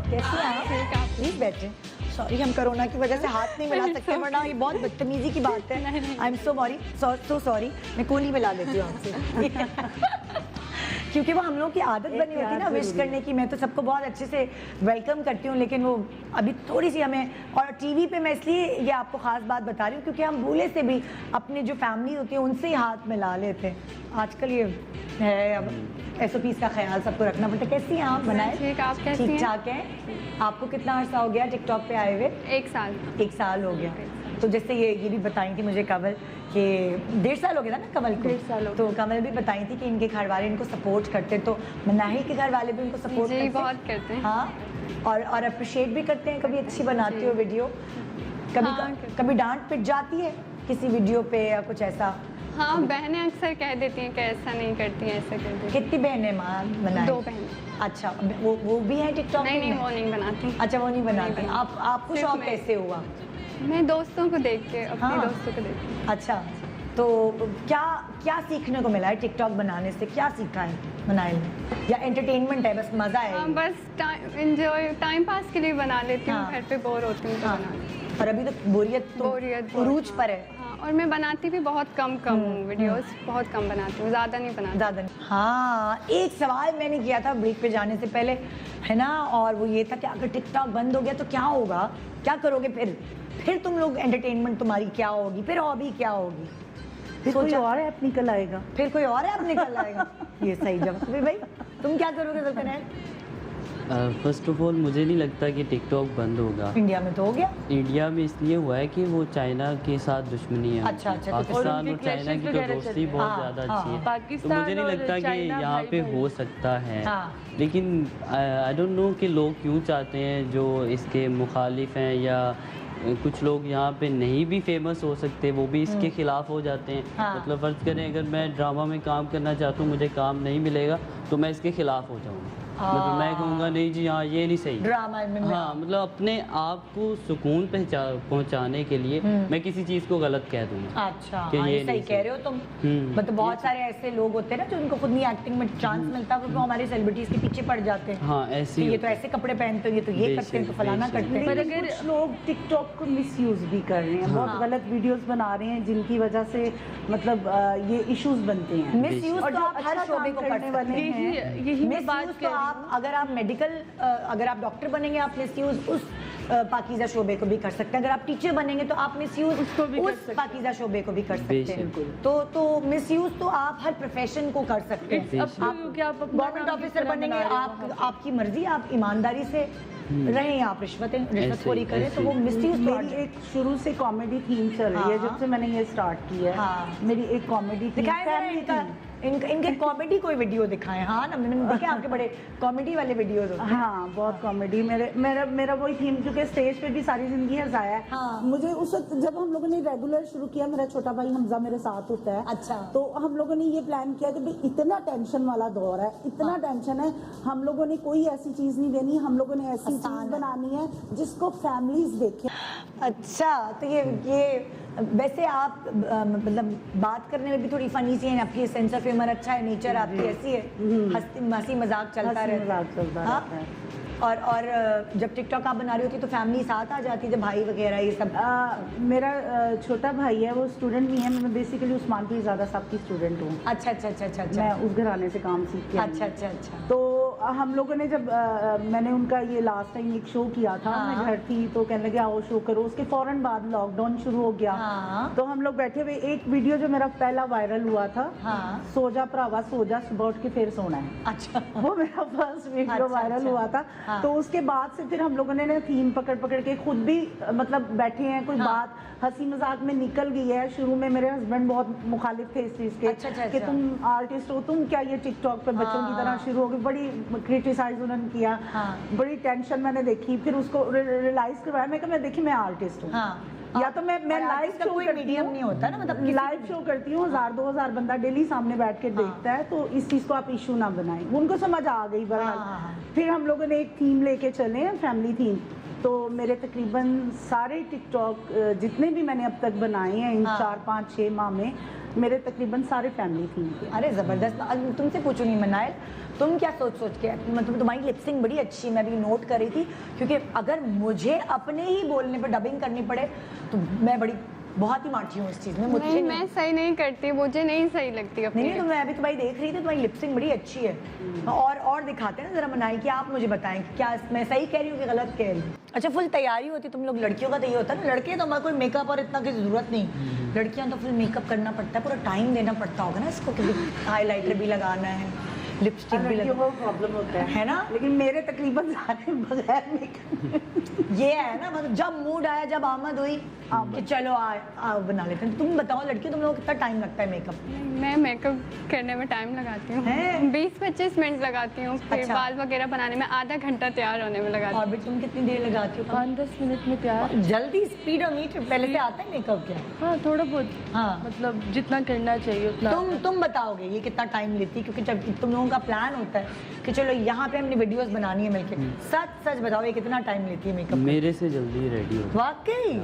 कैसे हैं आप? प्लीज बैठे। सॉरी हम कोरोना की वजह से हाथ नहीं मिला सकते, वरना ये बहुत बदतमीजी की बात है। I am so sorry. मैं कोली मिला लेती हूँ आपसे क्योंकि वो हम लोग की आदत बनी होती है ना विश करने की। मैं तो सबको बहुत अच्छे से वेलकम करती हूँ, लेकिन वो अभी थोड़ी सी हमें, और टीवी पे मैं इसलिए ये आपको खास बात बता रही हूँ क्योंकि हम भूले से भी अपने जो फैमिली होती है उनसे ही हाथ मिला लेते हैं। आजकल ये है, अब SOPs का ख्याल सबको रखना पड़ता है। कैसी हैं आप? बनाए ठीक ठाक हैं। आपको कितना अर्सा हो गया टिकटॉक पे आए हुए? 1 साल हो गया। तो जैसे ये भी बताई थी मुझे कमल कि 1.5 साल हो गया था ना कमल को? 1.5 साल हो। तो कमल भी बताई थी कि इनके घर वाले इनको सपोर्ट करते, तो मनाहिल के घर वाले भी इनको सपोर्ट करते? बहुत करते हैं। हाँ, और अप्रिशिएट भी करते हैं। कभी अच्छी बनाती हो वीडियो? कभी डांट पिट जाती है किसी वीडियो पे या कुछ ऐसा? हाँ, बहनें अक्सर कह देती हैं कि ऐसा नहीं करती हैं, ऐसा कर देती। कितनी बहनें माँ बनाई? 2 बहनें। अच्छा, वो भी है टिकटॉक? नहीं, वो नहीं बनाती। अच्छा, वो नहीं बनाती। आपको शौक कैसे हुआ? मैं दोस्तों को देख के, अपने दोस्तों को देख के। अच्छा, तो क्या सीखने को मिला है टिकटॉक बनाने से? क्या सीखा है मनाइल ने? या एंटरटेनमेंट है, बस मजा है? बस टाइम पास के लिए बना लेती हूँ। घर पे बोर होती हूँ तो बना लेती हूँ। और अभी तो बोरियत उरूज पर है। और मैं बनाती भी बहुत कम वीडियोस, बहुत कम बनाती हूँ, ज़्यादा नहीं बनाती। हाँ, एक सवाल मैंने किया था ब्रेक पे जाने से पहले, है ना, और वो ये था कि अगर टिकटॉक बंद हो गया तो क्या होगा? क्या करोगे फिर तुम लोग, एंटरटेनमेंट तुम्हारी क्या होगी? फिर हॉबी क्या होगी? फिर कोई और ऐप निकल आएगा। फिर कोई और ऐप निकल आएगा। ये सही जवाब है भाई। तुम क्या करोगे ज़ुल्फ़िनैन? फर्स्ट ऑफ ऑल मुझे नहीं लगता कि टिकटॉक बंद होगा। इंडिया में तो हो गया। इंडिया में इसलिए हुआ है कि वो चाइना के साथ दुश्मनी है। अच्छा, पाकिस्तान और चाइना की तो दोस्ती बहुत ज़्यादा अच्छी है, तो मुझे नहीं लगता कि यहाँ पे हो सकता है। लेकिन आई डोंट नो कि लोग क्यों चाहते हैं, जो इसके मुखालिफ हैं या कुछ लोग यहाँ पे नहीं भी फेमस हो सकते, वो भी इसके खिलाफ हो जाते हैं। मतलब फ़र्ज़ करें अगर मैं ड्रामा में काम करना चाहता हूँ, मुझे काम नहीं मिलेगा तो मैं इसके खिलाफ हो जाऊँगा। मतलब मैं कहूँगा नहीं जी, हाँ ये नहीं सही ड्रामा में। हाँ, मतलब अपने आप को सुकून पहुँचाने के लिए मैं किसी चीज़ को गलत कह दूँगा। अच्छा, ये सही कह रहे हो तुम। मतलब बहुत सारे ऐसे लोग होते हैं ना जो उनको खुद नहीं एक्टिंग में चांस मिलता है, वो हमारे सेलिब्रिटीज के पीछे पड़ जाते हैं। हाँ, ऐसे ये तो ऐसे कपड़े पहनते हैं, ये तो ये करते हैं, तो फलाना करते हैं। पर अगर कुछ लोग टिकटॉक को मिसयूज भी कर रहे हैं, बहुत गलत वीडियोस बना रहे हैं जिनकी वजह से मतलब ये इश्यूज बनते हैं। मिसयूज तो आप हर शोबे को करने वाले हैं। यही मैं बात कर रही हूं। अगर आप मेडिकल, अगर आप डॉक्टर बनेंगे आप मिसयूज उस पाकीज़ा शोबे को भी कर सकते हैं। अगर आप टीचर बनेंगे तो आप मिसयूज उसको भी उस पाकीज़ा शोबे को भी कर सकते हैं। तो मिसयूज तो आप हर प्रोफेशन को कर सकते हैं। आप गवर्नमेंट ऑफिसर बनेंगे, आपकी मर्जी, आप ईमानदारी से रहें, आप रिश्वतखोरी करें तो वो मिसयूज। मेरी एक शुरू से कॉमेडी थीम चल रही है, जब से मैंने ये स्टार्ट किया है। मेरी एक कॉमेडी थीम, इनके कॉमेडी कोई वीडियो दिखाएं। हाँ ना, मैंने देखे आपके बड़े कॉमेडी वाले वीडियोस होते हैं। हाँ, बहुत कॉमेडी। मेरा वही थीम, क्योंकि स्टेज पे भी सारी जिंदगी हंसाया है। हाँ। मुझे उस वक्त जब हम लोगों ने रेगुलर शुरू किया, मेरा छोटा भाई हमजा मेरे साथ होता है। अच्छा। तो हम लोगों ने ये प्लान किया कि भाई इतना टेंशन वाला दौर है, इतना टेंशन है, हम लोगों ने कोई ऐसी चीज नहीं देनी, हम लोगों ने ऐसी चीज बनानी है जिसको फैमिलीज देखें। अच्छा, तो ये वैसे आप मतलब बात करने में भी थोड़ी फनी सी है, आपकी सेंस ऑफ ह्यूमर अच्छा है, नेचर आपकी ऐसी है, हंसी मजाक चलता रहता है। और जब टिकटॉक आप बना रही होती तो फैमिली साथ आ जाती है, जब भाई वगैरह ये सब? मेरा छोटा भाई है, वो स्टूडेंट नहीं है, मैं बेसिकली उस्मानपुर ज़्यादा साहब की स्टूडेंट हूँ। अच्छा अच्छा अच्छा अच्छा अच्छा। मैं उस घराने से काम सीख के आई हूँ। अच्छा अच्छा अच्छा। तो हम लोगों ने जब मैंने उनका ये लास्ट टाइम एक शो किया था, मैं घर थी तो कहने लगे आओ शो करो, उसके फौरन बाद लॉकडाउन शुरू हो गया। तो हम लोग बैठे हुए, एक वीडियो जो मेरा पहला वायरल हुआ था, सो जा भरावा सो जा सुबह उठ के फिर सोना है। अच्छा। वो मेरा फर्स्ट वीडियो वायरल हुआ था। तो उसके बाद से फिर हम लोगों ने थीम पकड़ पकड़ के खुद भी मतलब बैठे हैं, कोई बात हंसी मजाक में निकल गई है। शुरू में मेरे हस्बैंड बहुत मुखालिफ थे इस चीज़ के कि तुम आर्टिस्ट हो, तुम क्या ये टिकटॉक पे बच्चों की तरह शुरू हो गई। बड़ी क्रिटिसाइज उन्होंने किया, बड़ी टेंशन मैंने देखी, फिर उसको रियलाइज करवाया। मैं कहा मैं देखी मैं आर्टिस्ट हूँ, या तो मैं लाइव शो कोई मीडियम नहीं होता ना, मतलब लाइव शो करती हूँ, 1000-2000 बंदा डेली सामने बैठ के देखता है, तो इस चीज़ को आप इशू ना बनाएं। उनको समझ आ गई बहरहाल। फिर हम लोगों ने एक थीम लेके चले हैं, फैमिली थीम। तो मेरे तकरीबन सारे टिकटॉक जितने भी मैंने अब तक बनाए हैं इन 4-5-6 माह में, मेरे तकरीबन सारे फैमिली थीम के। अरे ज़बरदस्त। तुमसे पूछूंगी मनायल, तुम क्या सोच के, मतलब तुम्हारी लिपसिंग बड़ी अच्छी, मैं भी नोट कर रही थी, क्योंकि अगर मुझे अपने ही बोलने पर डबिंग करनी पड़े तो मैं बड़ी बहुत ही माठी हूँ इस चीज़ में। मुझे मैं सही नहीं करती, मुझे नहीं सही लगती अपनी। नहीं, तो मैं अभी तुम्हारी देख रही थी, तुम्हारी लिपसिंग बड़ी अच्छी है। और दिखाते हैं ना जरा मनाई कि आप मुझे बताएं कि क्या मैं सही कह रही हूँ कि गलत कह रही हूँ। अच्छा, फुल तैयारी होती तुम लोग लड़कियों का तो ये होता है ना, लड़के तो हमारा कोई मेकअप और इतना की ज़रूरत नहीं, लड़कियाँ तो फुल मेकअप करना पड़ता है, पूरा टाइम देना पड़ता होगा ना इसको, हाईलाइटर भी लगाना है, लिपस्टिक भी लगाना प्रॉब्लम होता है ना। लेकिन मेरे तकरीबन सारे बगैर मेकअप। ये है ना, मतलब जब मूड आया, जब आमद हुई कि चलो आओ बना लेते हैं। तुम बताओ लड़की, तुम लोगों को कितना टाइम लगता है मेकअप? मैं मेकअप करने में टाइम लगाती हूँ, 20-25 मिनट लगाती हूँ। फिर बाल वगैरह बनाने में आधा घंटा तैयार होने में लगाती हूँ। और भी तुम कितनी देर लगाती हो? 5-10 मिनट में तैयार। जल्दी, स्पीड और मीट पहले से आता है मेकअप क्या? हाँ, थोड़ा बहुत। हाँ, मतलब जितना करना चाहिए उतना। तुम बताओगे ये कितना टाइम लेती है? क्योंकि जब तुम लोगों का प्लान होता है कि चलो यहाँ पे हमने वीडियोस बनानी है मिलके, सच बताओ ये कितना टाइम लेती है मेकअप? मेरे से जल्दी रेडी हो। वाकई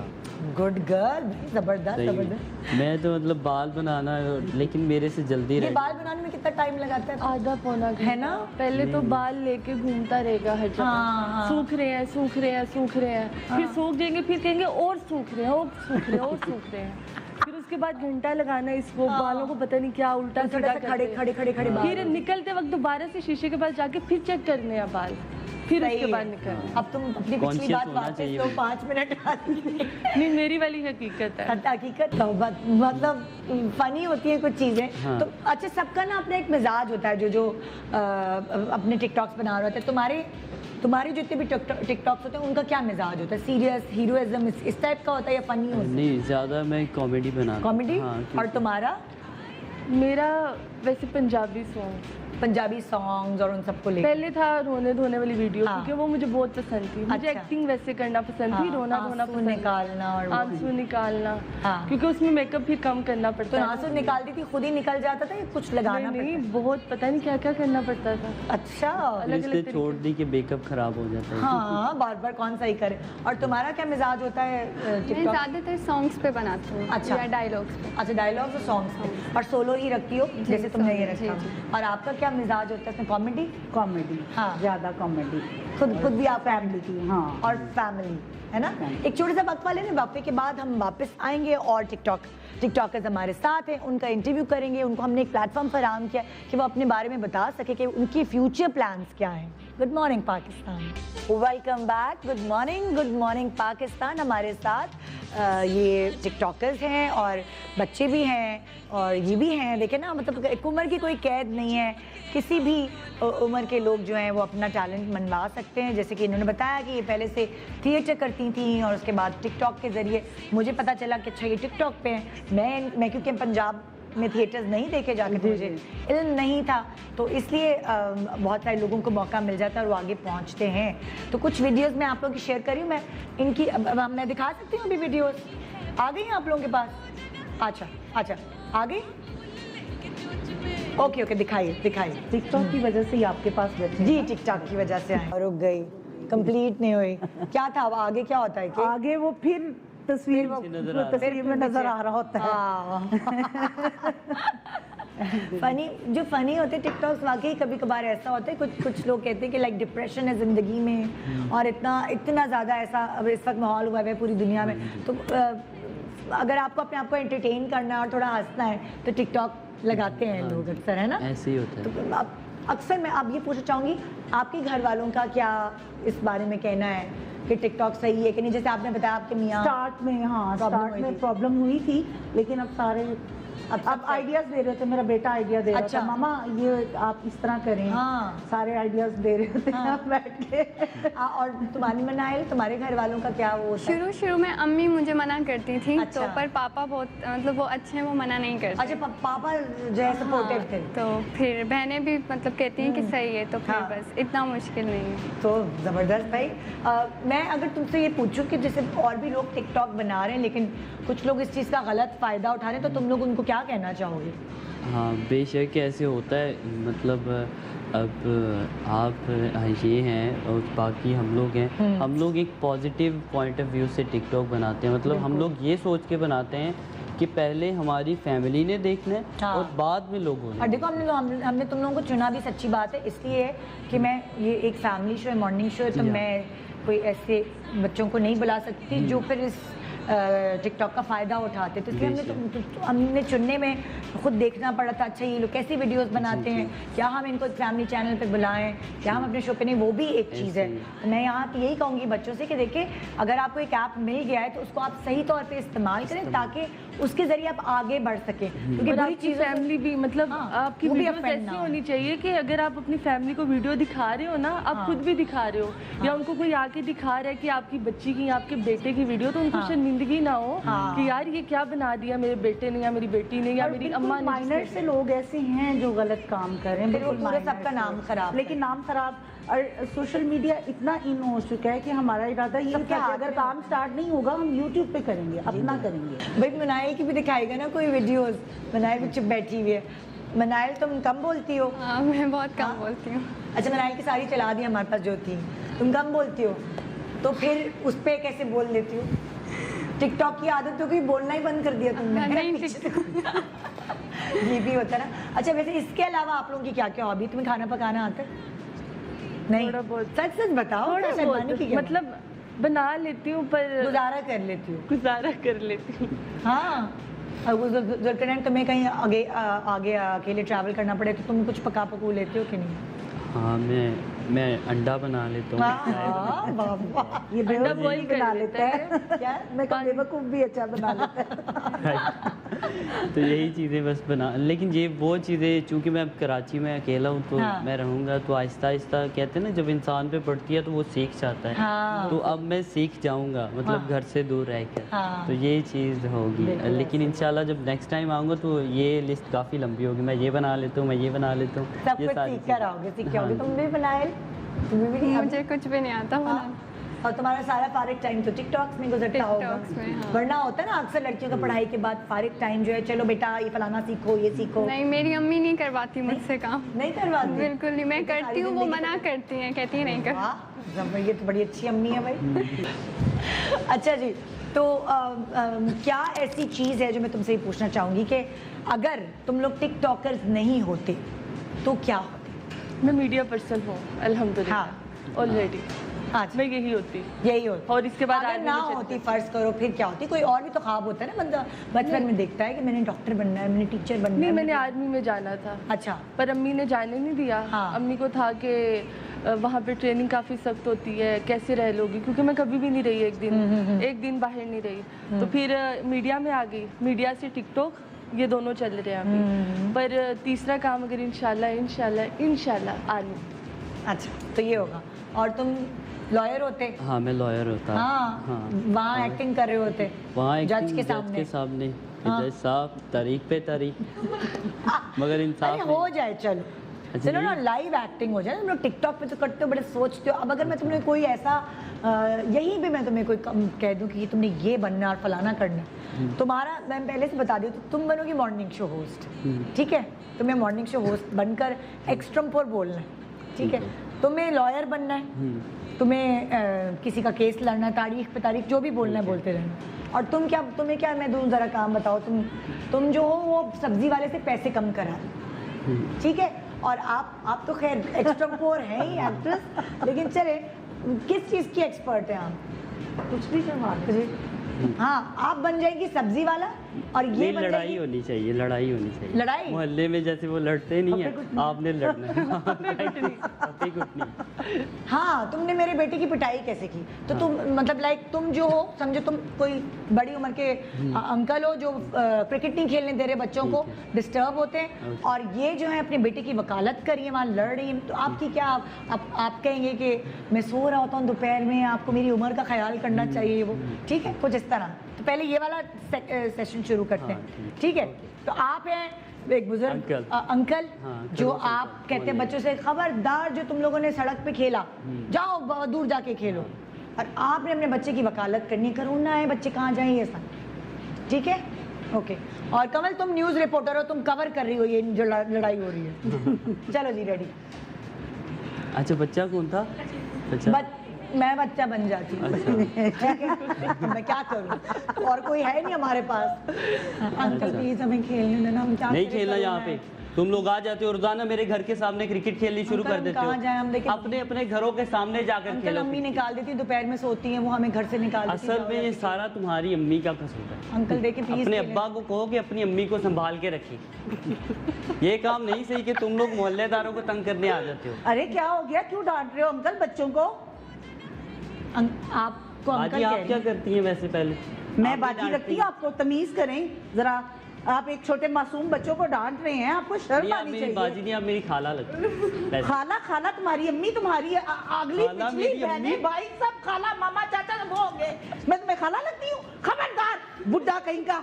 गुड गर्ल, जबरदस्त। मैं तो मतलब बाल बनाना, लेकिन मेरे से जल्दी रेडी। बाल बनाने में कितना टाइम लगाता है? आधा पौना है ना। पहले तो बाल लेके घूमता रहेगा हर जगह, सूख रहे हैं, फिर सूख जाएंगे, फिर कहेंगे और सूख रहे हैं, फिर उसके बाद घंटा लगाना इसको, बालों को पता नहीं क्या उल्टा सीधा खड़े फिर निकलते वक्त दोबारा से शीशे के पास जाके फिर चेक करने हैं बाल, फिर उसके बाद निकलना। अब तुम अपनी पिछली बात वापस लो, 5 मिनट नहीं, मेरी वाली हकीकत है। हकीकत तो मतलब फनी होती है कुछ चीज़ें। तो अच्छा, सबका ना अपना एक मिजाज होता है, जो अपने टिकटॉक्स बना रहे होते हैं। तुम्हारे जितने भी टिकटॉक्स होते हैं उनका क्या मिजाज होता है? सीरियस, हीरोइज्म इस टाइप का होता है या फनी होता है? नहीं, ज़्यादा मैं कॉमेडी बनाता हूँ। कॉमेडी? और तुम्हारा? मेरा वैसे पंजाबी सॉन्ग्स और उन सबको लेकर पहले था रोने धोने वाली वीडियो, क्योंकि वो मुझे बहुत पसंद थी। मुझे एक्टिंग वैसे करना पसंद थी, रोना धोना पसंद, निकालना और आंसू निकालना, क्योंकि उसमें मेकअप भी कम करना पड़ता है। तो आंसू निकालती थी, खुद ही निकल जाता था या कुछ लगाना? नहीं, बहुत पता नहीं क्या क्या करना पड़ता था। अच्छा, अलग छोड़ दी कि मेकअप खराब हो जाता है। हाँ, बार कौन सा ही करे। और तुम्हारा क्या मिजाज होता है? मैं ज़्यादातर सॉन्ग्स पे बनाती हूँ। अच्छा, या डायलॉग्स पे। अच्छा, डायलॉग्स और सॉन्ग्स पे, और सोलो ही रखती हो जैसे तुमने ये रखा। और आपका क्या मिजाज होता है? कॉमेडी? हाँ, ज़्यादा कॉमेडी। खुद भी आप फैमिली की? हाँ, और फैमिली है ना। एक छोटे सा वक्फा लेने, वक्फे के बाद हम वापस आएंगे और टिकटॉकर्स हमारे साथ हैं, उनका इंटरव्यू करेंगे। उनको हमने एक प्लेटफॉर्म फराहम किया कि वो अपने बारे में बता सके कि उनकी फ्यूचर प्लान्स क्या हैं। Good morning Pakistan, welcome back. Good morning Pakistan. हमारे साथ ये टिकटॉकर्स हैं और बच्चे भी हैं और ये भी हैं। देखें ना, मतलब एक उम्र की कोई कैद नहीं है, किसी भी उम्र के लोग जो हैं वो अपना टैलेंट मनवा सकते हैं। जैसे कि इन्होंने बताया कि ये पहले से थिएटर करती थी और उसके बाद टिकटॉक के ज़रिए मुझे पता चला कि अच्छा ये टिकटॉक पे हैं। मैं क्योंकि पंजाब में थिएटर्स नहीं देखे जाके, तो मुझे इल्म नहीं था, तो इसलिए बहुत सारे लोगों को मौका मिल जाता है और वो आगे पहुंचते हैं। तो कुछ वीडियोस मैं आप लोगों की शेयर कर रही हूँ। मैं इनकी मैं दिखा सकती हूँ अभी वीडियोस? आ गई हैं आप लोगों के पास? अच्छा, आ गई? ओके, दिखाइए। टिकटॉक की वजह से ही आपके पास बैठे? जी, टिकटॉक की वजह से आए। रुक गई, कंप्लीट नहीं हुई। क्या था अब आगे, क्या होता है कि आगे वो फिर तस्वीर में नजर आ रहा होता है। फनी जो फनी होते टिकटॉक्स वाकई कभी कभार ऐसा होता है, कुछ लोग कहते हैं कि लाइक डिप्रेशन है ज़िंदगी में और इतना ज़्यादा ऐसा अब इस वक्त माहौल हुआ है पूरी दुनिया में, तो अगर आपको अपने आप को एंटरटेन करना है और थोड़ा हंसना है तो टिकटॉक लगाते हैं लोग अक्सर, है ना? ऐसे ही होता है। तो अक्सर मैं आप ये पूछना चाहूँगी आपके घर वालों का क्या इस बारे में कहना है कि टिकटॉक सही है कि नहीं? जैसे आपने बताया आपके मियाँ स्टार्ट में प्रॉब्लम हुई थी, लेकिन अब सारे अब आइडियाज दे रहे थे। मेरा बेटा आइडिया दे रहा था, मामा ये आप इस तरह करें। सारे आइडियाज दे रहे थे बैठ के। और तुम्हारी मनाइल, तुम्हारे घर वालों का क्या वो? शुरू में अम्मी मुझे मना करती थी, तो पर पापा बहुत मतलब वो अच्छे हैं, वो मना नहीं करते। अच्छा, पापा जो है सपोर्टिव थे। तो फिर बहनें भी मतलब कहती हैं कि सही है, तो फिर बस इतना मुश्किल नहीं है। तो ज़बरदस्त भाई। मैं अगर तुमसे ये पूछूं कि जैसे और भी लोग टिकटॉक बना रहे हैं लेकिन कुछ लोग इस चीज़ का गलत फ़ायदा उठा रहे हैं, तो तुम लोग उनको क्या कहना चाहोगे? हाँ, बेशक ऐसे होता है। मतलब अब आप ये हैं और बाकी हम लोग हैं, हम लोग एक पॉजिटिव पॉइंट ऑफ व्यू से टिकटॉक बनाते हैं। मतलब हम लोग ये सोच के बनाते हैं कि पहले हमारी फैमिली ने देखना है और बाद में लोगों ने। और देखो हमने तुम लोगों को चुना भी, सच्ची बात है, इसलिए कि मैं ये एक फैमिली शो है, मॉर्निंग शो है, तो मैं कोई ऐसे बच्चों को नहीं बुला सकती जो फिर इस टिकटॉक का फ़ायदा उठाते, तो इसलिए हमने चुनने में खुद देखना पड़ा था। अच्छा, ये लोग कैसी वीडियोस बनाते हैं, क्या हम इनको फैमिली चैनल पे बुलाएं, क्या हम अपने शो पे नहीं, वो भी एक चीज़ है। तो मैं यहाँ पे यही कहूँगी बच्चों से कि देखिए, अगर आपको एक ऐप मिल गया है तो उसको आप सही तौर पे इस्तेमाल करें ताकि उसके ज़रिए आप आगे बढ़ सकें। क्योंकि बुरी चीज़ फैमिली भी मतलब आपकी वीडियोस ऐसी होनी चाहिए कि अगर आप अपनी फैमिली को वीडियो दिखा रहे हो ना, आप खुद भी दिखा रहे हो या उनको कोई आके दिखा रहा है कि आपकी बच्ची की, आपके बेटे की वीडियो, तो उनको शर्मिंदगी ना हो कि यार ये क्या बना दिया मेरे बेटे ने या मेरी बेटी ने या मेरी अम्मा ने। माइनर से लोग ऐसे हैं जो गलत काम कर रहे हैं, बिल्कुल पूरा सबका नाम खराब, लेकिन नाम खराब। और सोशल मीडिया इतना इन हो चुका है कि हमारा इरादा ये है कि अगर काम स्टार्ट नहीं होगा हम यूट्यूब पे करेंगे, अपना करेंगे। भाई मनाइल की भी दिखाएगा ना कोई वीडियोस, मनाइल भी चुप बैठी हुई है। मनाइल तुम कम बोलती हो? हाँ, मैं बहुत कम बोलती हूँ। अच्छा, मनाइल की सारी चला दी हमारे पास जो थी, तुम कम बोलती हो, तो फिर उस पर कैसे बोल लेती हो? टिकटॉक की आदत तो कोई बोलना ही बंद कर दिया तुमने। ये भी होता है ना। अच्छा, वैसे इसके अलावा आप लोगों की क्या क्या हॉबी? तुम्हें खाना पकाना आता है? नहीं, सच बताओ। मतलब बना लेती हूँ पर गुजारा कर लेती हूँ। हाँ, अगर तुम्हें कहीं आगे अकेले ट्रैवल करना पड़े तो तुम कुछ पका पकू लेते हो कि नहीं? हाँ, मैं अंडा बना लेता हूँ। ये अंडा बॉईल बना लेता है क्या? मैं कभी बेवकूफ़ भी अच्छा बना लेता है। तो यही चीज़ें बस बना, लेकिन ये वो चीज़ें चूँकि मैं अब कराची में अकेला हूँ तो मैं रहूँगा तो आहिस्ता आहिस्ता कहते हैं ना, जब इंसान पे पड़ती है तो वो सीख जाता है। तो अब मैं सीख जाऊँगा, मतलब घर से दूर रह कर। तो ये चीज़ होगी, लेकिन इंशाल्लाह जब नेक्स्ट टाइम आऊँगा तो ये लिस्ट काफ़ी लंबी होगी। मैं ये बना लेता हूँ, मैं ये बना लेता हूँ, सब कुछ सीख कर आओगे, सीख के आओगे। तुम भी बनाए? मुझे कुछ भी नहीं आता बनाना। और तुम्हारा सारा फारिग टाइम तो टिकटॉक्स में गुजरता होगा। वरना होता है ना अक्सर लड़कियों का पढ़ाई के बाद फारिग टाइम जो है, चलो बेटा ये फलाना सीखो, ये सीखो। नहीं, मेरी अम्मी नहीं करवाती मुझसे काम। नहीं करवाती? बिल्कुल नहीं। मैं करती हूँ, वो मना करती हैं, कहती है नहीं कर। ये तो बड़ी अच्छी अम्मी है भाई। अच्छा जी, तो क्या ऐसी चीज़ है जो मैं तुमसे ये पूछना चाहूँगी कि अगर तुम लोग टिकटॉकर्स नहीं होते तो क्या होते? मैं मीडिया पर्सन हूँ अल्हम्दुलिल्लाह ऑलरेडी। मैं यही होती और इसके बाद अगर ना होती, फर्ज करो, फिर क्या होती? कोई और भी तो ख्वाब होता है ना, बंदा बचपन में देखता है कि मैंने डॉक्टर बनना है, मैंने टीचर बनना है। नहीं, मैंने आर्मी में जाना था। अच्छा। पर अम्मी ने जाने नहीं दिया। अम्मी को था कि वहाँ पे ट्रेनिंग काफ़ी सख्त होती है, कैसे रह लोगी, क्योंकि मैं कभी भी नहीं रही एक दिन बाहर नहीं रही। तो फिर मीडिया में आ गई, मीडिया से टिकटॉक, ये दोनों चल रहे हैं अभी। पर तीसरा काम अगर इंशाल्लाह आर्मी। अच्छा, तो ये होगा। और तुम लॉयर होते? हाँ, मैं लॉयर होता। हाँ, वहाँ एक्टिंग कर रहे होते? वहाँ जज के सामने जज साहब तारीख पे तारीख, मगर इंसाफ हो जाए। चलो ना, लाइव एक्टिंग हो जाए। तुम लोग टिकटॉक पे तो करते हो, बड़े सोचते हो। अब अगर मैं तुमने कोई ऐसा यहीं पे मैं तुम्हें कोई कह दूं कि तुमने ये बनना और फलाना करना, तुम्हारा मैं पहले से बता दूं, तो तुम बनोगी मॉर्निंग शो होस्ट, ठीक है? तुम्हें मॉर्निंग शो होस्ट बनकर एक्स्ट्रम पर बोलना है, ठीक है? तुम्हें लॉयर बनना है, तुम्हें किसी का केस लड़ना, तारीख पे तारीख, जो भी बोलना है बोलते रहना। और तुम्हें क्या मैं दूँ ज़रा काम बताओ, तुम जो हो वो सब्जी वाले से पैसे कम करा, ठीक है। और आप तो खैर एक्स्ट्रा पोर हैं ही एक्ट्रेस, लेकिन चले किस चीज़ की एक्सपर्ट हैं आप? कुछ भी बात करिए। हाँ, आप बन जाएगी सब्जी वाला और ये लड़ाई होनी चाहिए, लड़ाई होनी चाहिए। लड़ाई मोहल्ले में जैसे वो लड़ते नहीं है, आपने लड़ना है। हाँ, तुमने मेरे बेटे की पिटाई कैसे की? तो तुम मतलब लाइक तुम जो हो, समझो तुम कोई बड़ी उम्र के अंकल हो जो क्रिकेट नहीं खेलने दे रहे बच्चों को, डिस्टर्ब होते हैं, और ये जो है अपने बेटे की वकालत कर रही है, वहाँ लड़ रही है, तो आपकी क्या आप कहेंगे कि मैं सो रहा होता हूँ दोपहर में, आपको मेरी उम्र का ख्याल करना चाहिए, वो ठीक है कुछ इस तरह। तो पहले ये वाला सेशन शुरू करते हैं, ठीक है। तो आप हैं एक बुजुर्ग अंकल जो आप कहते हैं बच्चों से खबरदार जो तुम लोगों ने सड़क पे खेला जाओ दूर जाके खेलो, और आपने अपने बच्चे की वकालत करनी, करोना है बच्चे कहाँ जाएं, ये सब ठीक है, ओके। और कमल तुम न्यूज़ रिपोर्टर हो, तुम कवर कर रही हो ये जो लड़ाई हो रही है। चलो जी रेडी। अच्छा बच्चा कौन था? मैं बच्चा बन जाती हूँ, ठीक है। मैं क्या करूँ, और कोई है नहीं हमारे पास। अंकल प्लीज हमें खेलने देना, हम क्या नहीं खेलना यहाँ पे। तुम लोग आ जाते हो रोजाना मेरे घर के सामने क्रिकेट खेलनी शुरू कर देते हो। हम देखें अपने अपने घरों के सामने जाकर खेलो। अम्मी निकाल देती, दोपहर में सोती है वो, हमें घर से निकाल देती। असल में ये सारा तुम्हारी अम्मी का कसूर है। अंकल देखें प्लीज, अपने अब्बा को कहो कि अपनी अम्मी को संभाल के रखी। ये काम नहीं सही कि तुम लोग मोहल्लेदारों को तंग करने आ जाते हो। अरे क्या हो गया, क्यों डांट रहे हो अंकल बच्चों को? आपको अंकल आप क्या करती हैं वैसे? पहले मैं बाजी रखती हूँ, आपको तमीज करें जरा। आप एक छोटे मासूम बच्चों को डांट रहे हैं, आपको शर्म आनी चाहिए। बाजी नहीं, आप मेरी खाला लगती। खाला तुम्हारी अम्मी, तुम्हारी अगली पिछली बहनें, भाई सब खाला, मामा चाचा सब होंगे, मैं तुम्हें खाला लगती हूँ? खबरदार बुड्ढा कहीं का।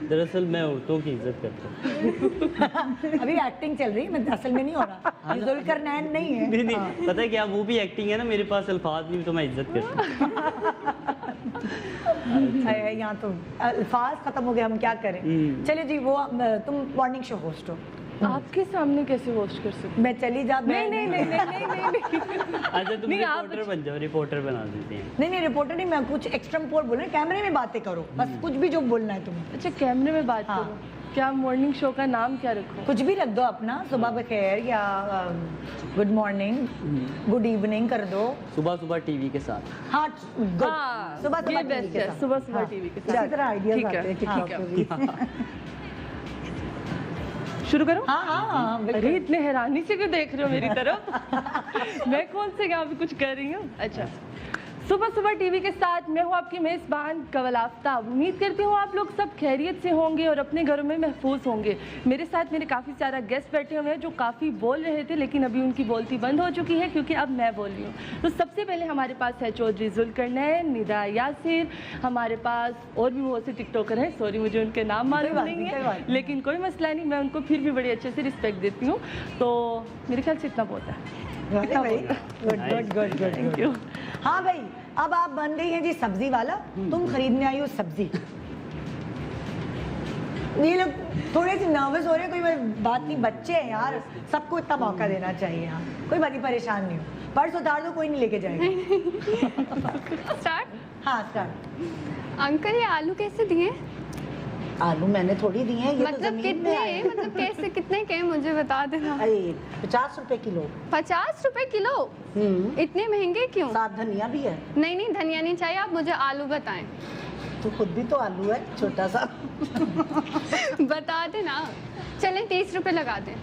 दरअसल मैं औरतों की इज्जत करता हूँ। अभी एक्टिंग चल रही है, मैं असल में नहीं हो रहा। जुल्करनैन नहीं है। नहीं पता है क्या, वो भी एक्टिंग है ना, मेरे पास अल्फाज नहीं तो मैं इज्जत करता हूँ। यहाँ तो अल्फाज खत्म हो गए, हम क्या करें। चलिए जी, वो तुम मॉर्निंग शो होस्ट हो, आपके सामने कैसे होस्ट कर सकते? मैं चली जा। नहीं। अच्छा तुम रिपोर्टर बन जाओ, रिपोर्टर बना देते हैं। नहीं रिपोर्टर नहीं, मैं कुछ एक्स्ट्रा पोर बोलना, कैमरे में बातें करो बस, कुछ भी जो बोलना है तुम्हें। अच्छा कैमरे में बात करो। क्या मॉर्निंग शो का नाम क्या रखो? कुछ भी रख दो अपना, सुबह बखैर या गुड मॉर्निंग, गुड इवनिंग कर दो। सुबह टीवी के साथ। हाँ सुबह टीवी के साथ। इसी तरह आइडियाज आते हैं टिकटॉक पे। शुरू करो। हाँ अरे इतने हैरानी से क्यों देख रहे हो मेरी तरफ? मैं कौन से यहाँ पे कुछ कर रही हूँ? अच्छा, सुबह टीवी के साथ मैं हूँ आपकी मेज़बान कंवल आफ्ताब। उम्मीद करती हूँ आप लोग सब खैरियत से होंगे और अपने घरों में महफूज होंगे। मेरे साथ मेरे काफ़ी सारा गेस्ट बैठे हुए हैं जो काफ़ी बोल रहे थे, लेकिन अभी उनकी बोलती बंद हो चुकी है क्योंकि अब मैं बोल रही हूँ। तो सबसे पहले हमारे पास है चौधरी जुल्करनैन, निदा यासिर, हमारे पास और भी बहुत से टिकटॉकर हैं, सॉरी मुझे उनके नाम मालूम नहीं है, लेकिन कोई मसला नहीं, मैं उनको फिर भी बड़ी अच्छे से रिस्पेक्ट देती हूँ। तो मेरे ख्याल से इतना बहुत है। Good thank you. हाँ भाई, अब आप बन रही हैं जी सब्जी वाला, तुम खरीदने आई हो सब्जी। ये लोग थोड़े से नर्वस हो रहे हैं, कोई बात नहीं, बच्चे हैं यार, सबको इतना मौका देना चाहिए। यार कोई बात नहीं, परेशान नहीं हो, पर्स उतार दो, कोई नहीं लेके जाएगा। स्टार्ट। हाँ स्टार्ट। अंकल ये आलू कैसे दिए? आलू मैंने थोड़ी दिए हैं, ये मतलब कितने, मतलब कैसे, कितने के मुझे बता देना। अरे 50 रुपए किलो। 50 रुपए किलो? इतने महंगे क्यों? साथ धनिया भी है। नहीं धनिया नहीं चाहिए, आप मुझे आलू बताएं। तो खुद भी तो आलू है छोटा सा। बता देना। चलें 30 रुपए लगा दें।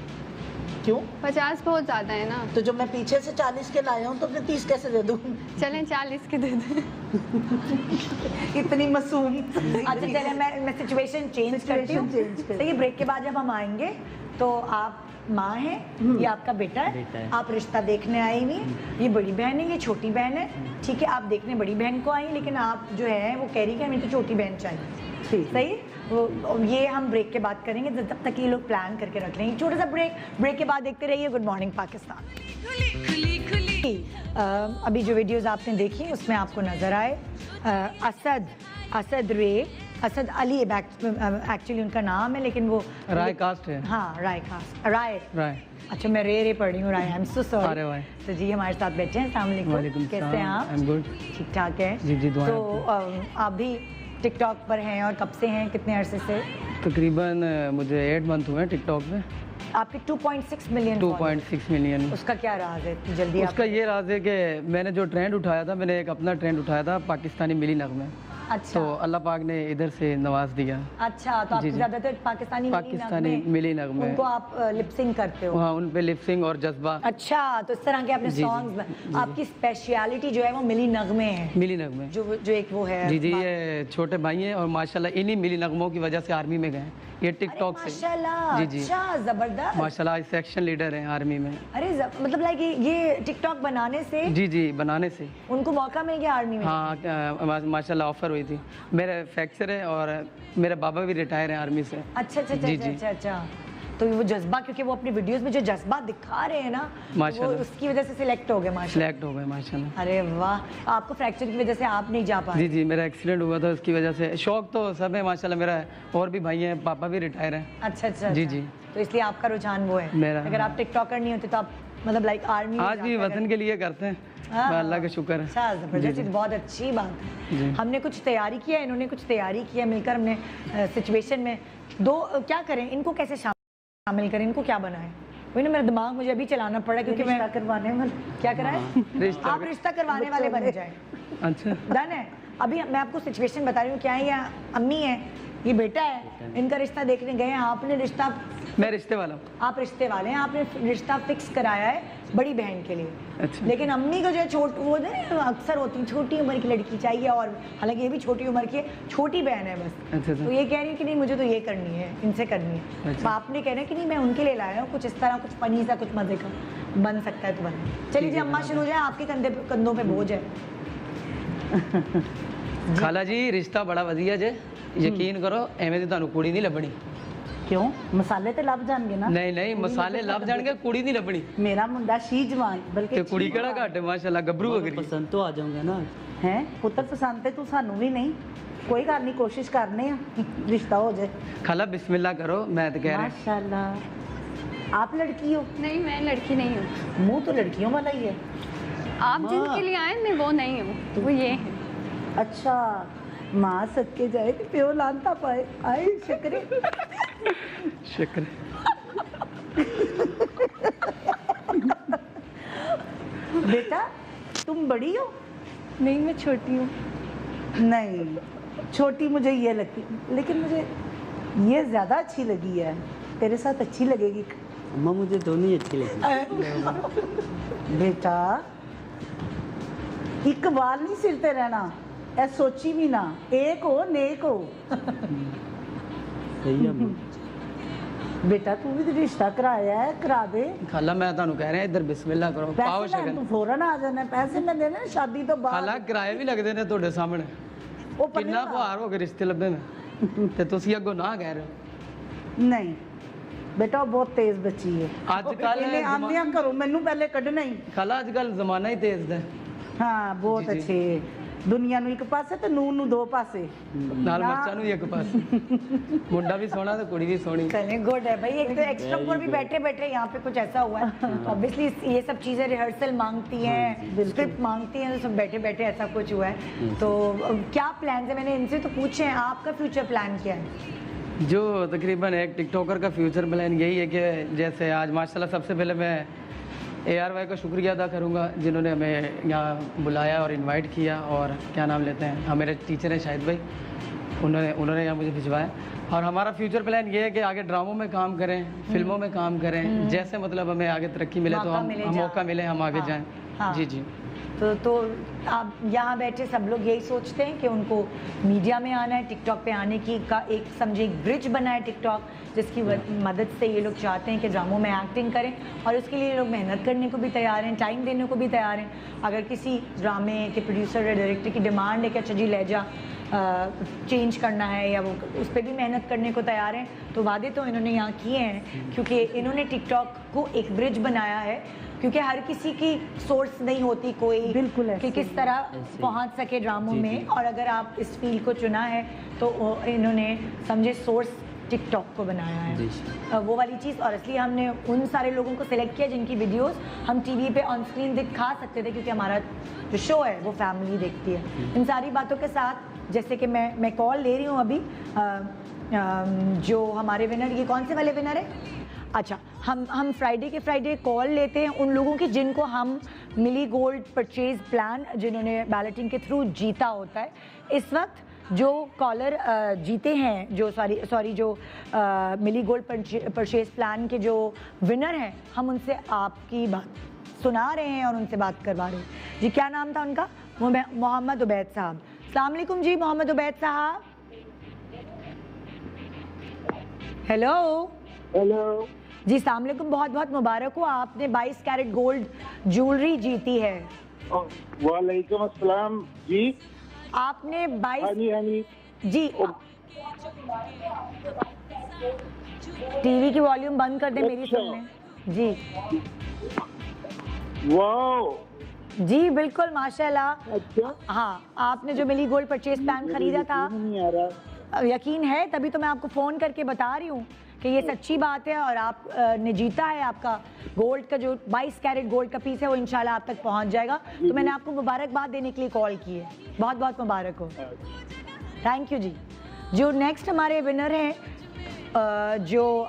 क्यों? 50 बहुत ज्यादा है ना। तो जो मैं पीछे से 40 के लाया हूँ तो फिर 30 कैसे दे दूँ? चलें 40 के दे दें। इतनी मासूम। अच्छा चले, मैं सिचुएशन चेंज करती हूँ। देखिए ब्रेक के बाद जब हम आएंगे तो आप माँ है, ये आपका बेटा है, आप रिश्ता देखने आई हुई, ये बड़ी बहन है, ये छोटी बहन है, ठीक है। आप देखने बड़ी बहन को आई, लेकिन आप जो है वो कह रही कि हमें तो छोटी बहन चाहिए, सही। वो ये हम ब्रेक के बाद करेंगे, जब तक ये लोग प्लान करके रख लेंगे। छोटा सा ब्रेक के बाद देखते रहिए गुड मॉर्निंग पाकिस्तान। अभी जो वीडियोस आपने देखी उसमें आपको नजर आए असद अली एक्चुअली उनका नाम है, लेकिन वो राय कास्ट है। हाँ राय कास्ट, राय अच्छा, मैं रे पढ़ रही हूँ, आई एम सो सॉरी। अरे भाई। तो जी हमारे साथ बैठे हैं, अस्सलाम वालेकुम, कैसे हैं आप? I am good. ठीक ठाक है जी जी, दुआ तो आप भी टिकटॉक पर हैं और कब से हैं, कितने अरसे से? तकरीबन मुझे 8 मंथ हुए हैं टिकटॉक पे। आपके 2.6 मिलियन 2.6 मिलियन। उसका क्या राज है इतनी जल्दी? उसका ये राज है कि मैंने जो ट्रेंड उठाया था, मैंने एक अपना ट्रेंड उठाया था पाकिस्तानी मिली नगमे। अच्छा, तो अल्लाह पाक ने इधर से नवाज दिया। अच्छा, तो आप ज़्यादातर पाकिस्तानी मिली नगमे उनको आप लिपसिंग करते हो? हाँ, उन पे लिपसिंग और जज्बा। अच्छा, तो इस तरह के अपने सॉन्ग्स, आपकी स्पेशलिटी जो है वो मिली नगमे है। मिली नगमे जो एक वो है। जी जी, ये छोटे भाई हैं और माशाल्लाह इन्हीं मिली नगमों की वजह से आर्मी में गए, ये टिकटॉक से। माशाल्लाह, जी जी, अच्छा, जबरदस्त माशाल्लाह सेक्शन लीडर हैं आर्मी में। अरे मतलब लाइक ये टिकटॉक बनाने से? जी जी, बनाने से उनको मौका मिल गया आर्मी में? हाँ, माशाल्लाह ऑफर हुई थी। मेरा फ्रैक्चर है और मेरे बाबा भी रिटायर हैं आर्मी से। अच्छा अच्छा अच्छा अच्छा, तो वो जज्बा, क्योंकि वो अपनी वीडियोस में जो जज्बा दिखा रहे हैं ना, माशाल्लाह, वो उसकी वजह से सिलेक्ट हो गए। माशाल्लाह, सिलेक्ट हो गए माशाल्लाह। अरे वाह, आपको फ्रैक्चर की वजह से आप नहीं जा पाए? जी जी, मेरा एक्सीडेंट हुआ था उसकी वजह से। शौक तो सब है माशाल्लाह, मेरा और भी भाई हैं, पापा भी रिटायर हैं। अच्छा अच्छा, जी जी, तो इसलिए आपका रुझान वो है मेरा। अगर आप टिकटॉकर नहीं होते तो आप मतलब लाइक आर्मी आज भी वतन के लिए करते हैं, अल्लाह का शुक्र है। अच्छा, जबरदस्त, बहुत अच्छी बात है। हमने कुछ तैयारी किया, इन्होंने कुछ तैयारी किया, मिलकर हमने सिचुएशन में दो क्या करें, इनको कैसे शामिल करें, इनको क्या बनाएं? वही ना, मेरा दिमाग मुझे अभी चलाना पड़ा क्योंकि मैं करवाने वाले क्या कराएं? आप रिश्ता करवाने वाले बन जाए। अच्छा, डन है। अभी मैं आपको सिचुएशन बता रही हूँ, क्या है, ये अम्मी है, ये बेटा है, इनका रिश्ता देखने गए हैं, आपने रिश्ता, मैं रिश्ते वाला हूँ, आप रिश्ते वाले हैं, आपने रिश्ता फिक्स कराया है बड़ी बहन के लिए। अच्छा। लेकिन अम्मी को जो है वो अक्सर होती है छोटी उम्र की लड़की चाहिए, और हालांकि ये भी छोटी उम्र की है, छोटी बहन है बस। अच्छा, तो ये कह रही है कि नहीं मुझे तो ये करनी है, इनसे करनी है। अच्छा। तो आपने कह रहे हैं कि नहीं मैं उनके लिए लाया हूँ, कुछ इस तरह, कुछ फनी सा, कुछ मजे का बन सकता है तो बन। चलिए जी, अम्मा शुरू हो जाए, आपके कंधों पे बोझ है। खाला जी रिश्ता बड़ा वधिया जे, यकीन करो एवें दी तुहानू कुड़ी नहीं लभनी। क्यों? मसाले ते लभ जाणगे ना? नहीं नहीं, मसाले लभ जाणगे, कुड़ी नहीं लभनी। मेरा मुंडा शी जवान, बल्कि ते कुड़ी केड़ा घट है, माशाल्लाह गबरू वगरी। पसंद तो आ जाऊंगा ना। हैं पुत्र पसंद ते तू सानू भी नहीं, कोई गल नहीं, कोशिश करने आ रिश्ता हो जाए। खाला बिस्मिल्लाह करो, मैं तो कह रहा माशाल्लाह। आप लड़की हो? नहीं, मैं लड़की नहीं हूँ। मुंह तो लड़कियों वाला ही है। आप जिनके लिए आए मैं वो नहीं हूँ, वो ये है। अच्छा, माँ सदके जाए कि प्यो लानता पाए। आए शुक्र शुक्र। बेटा तुम बड़ी हो? नहीं, मैं छोटी हूँ। नहीं, छोटी मुझे ये लगती, लेकिन मुझे ये ज़्यादा अच्छी लगी है, तेरे साथ अच्छी लगेगी। अम्मा मुझे दोनों ही अच्छी लगी। बेटा एक बाल नहीं सिरते रहना, ऐ सोची भी ना, एक हो नेक हो। सही है अम्मा। बेटा तू भी तो रिश्ता कराया है, करा दे। खाला मैं तुहानू कह रहा इधर बिस्मिल्लाह करो, पाओ पैसे शगन। तू फौरन आ जाना, पैसे मैं देने शादी तो बाद। खाला किराए भी लगदे ने ਤੁਹਾਡੇ ਸਾਹਮਣੇ। ਉਹ ਕਿੰਨਾ ਭਾਰ ਹੋ ਕੇ ਰਿਸ਼ਤੇ ਲੱਭੇ ਨੇ ਤੇ ਤੁਸੀਂ ਅੱਗੋਂ ਨਾ ਕਹਿ ਰਹੇ ਹੋ। नहीं बेटा वो बहुत तेज बच्ची है। ਅੱਜ-ਕੱਲ आंदियां घरों मैनू पहले कढ़ना ही। ਖਾਲਾ ਅੱਜ-ਕੱਲ ਜ਼ਮਾਨਾ ਹੀ ਤੇਜ਼ ਦਾ हाँ बहुत जी, जी। अच्छे। दुनिया ਨੂੰ ਇੱਕ ਪਾਸੇ ਤੇ ਨੂਨ ਨੂੰ ਦੋ ਪਾਸੇ। ਨਾਲ ਮੱਚਾਂ ਨੂੰ ਇੱਕ ਪਾਸੇ। ਮੁੰਡਾ ਵੀ ਸੋਹਣਾ ਤੇ ਕੁੜੀ ਵੀ ਸੋਹਣੀ। चलिए गुड है भाई, एक तो एक्स्ट्रा पर भी बैठे बैठे यहाँ पे कुछ ऐसा हुआ है, ऑब्वियसली ये सब चीज़ें रिहर्सल मांगती हैं, स्क्रिप्ट मांगती हैं, तो सब बैठे बैठे ऐसा कुछ हुआ है। तो क्या प्लान है, मैंने इनसे तो पूछे हैं, आपका फ्यूचर प्लान क्या है? जो तकरीबन एक टिकटॉकर का फ्यूचर प्लान यही है कि जैसे आज माशाल्लाह सबसे पहले मैं ARY का शुक्रिया अदा करूँगा जिन्होंने हमें यहाँ बुलाया और इनवाइट किया, और क्या नाम लेते हैं, हमारे टीचर हैं शाहिद भाई, उन्होंने यहाँ मुझे भिजवाया। और हमारा फ्यूचर प्लान ये है कि आगे ड्रामों में काम करें, फिल्मों में काम करें, जैसे मतलब हमें आगे तरक्की मिले तो हम मौका मिले हम आगे जाएँ। जी जी। तो आप यहाँ बैठे सब लोग यही सोचते हैं कि उनको मीडिया में आना है, टिकटॉक पे आने की का एक समझे एक ब्रिज बना है टिकटॉक, जिसकी मदद से ये लोग चाहते हैं कि ड्रामों में एक्टिंग करें, और उसके लिए लोग मेहनत करने को भी तैयार हैं, टाइम देने को भी तैयार हैं। अगर किसी ड्रामे के प्रोड्यूसर या डायरेक्टर की डिमांड है कि अच्छा जी लहजा चेंज करना है, या वो उस पर भी मेहनत करने को तैयार हैं, तो वादे तो इन्होंने यहाँ किए हैं, क्योंकि इन्होंने टिकटॉक को एक ब्रिज बनाया है, क्योंकि हर किसी की सोर्स नहीं होती कोई बिल्कुल कि किस तरह पहुंच सके ड्रामों में, और अगर आप इस फील्ड को चुना है तो इन्होंने समझे सोर्स टिकटॉक को बनाया है, वो वाली चीज़। और इसलिए हमने उन सारे लोगों को सिलेक्ट किया जिनकी वीडियोस हम टीवी पे ऑन स्क्रीन दिखा सकते थे, क्योंकि हमारा जो शो है वो फैमिली देखती है। इन सारी बातों के साथ जैसे कि मैं कॉल ले रही हूँ अभी, जो हमारे विनर, ये कौन से वाले विनर है? अच्छा, हम फ्राइडे के फ्राइडे कॉल लेते हैं उन लोगों की जिनको हम मिली गोल्ड परचेज प्लान, जिन्होंने बैलेटिंग के थ्रू जीता होता है। इस वक्त जो कॉलर जीते हैं, जो जो मिली गोल्ड परचेज प्लान के जो विनर हैं, हम उनसे आपकी बात सुना रहे हैं और उनसे बात करवा रहे हैं। जी, क्या नाम था उनका? मोहम्मद उबैद साहब। अस्सलाम वालेकुम जी मोहम्मद उबैद साहब। हेलो हेलो जी, अस्सलाम वालेकुम, बहुत बहुत मुबारक हो, आपने 22 कैरेट गोल्ड ज्वेलरी जीती है। वालेकुम अस्सलाम जी। आपने 22 हनी जी, टीवी की वॉल्यूम बंद कर दे, मेरी सुनने जी। वाओ जी बिल्कुल, माशाल्लाह। अच्छा, हाँ, आपने जो मिली गोल्ड परचेज प्लान खरीदा था, नहीं आ रहा। यकीन है, तभी तो मैं आपको फ़ोन करके बता रही हूँ कि ये सच्ची बात है और आप ने जीता है। आपका गोल्ड का जो 22 कैरेट गोल्ड का पीस है वो इंशाल्लाह आप तक पहुँच जाएगा। तो मैंने आपको मुबारकबाद देने के लिए कॉल की है, बहुत बहुत मुबारक हो। थैंक यू जी। जो नेक्स्ट हमारे विनर हैं, जो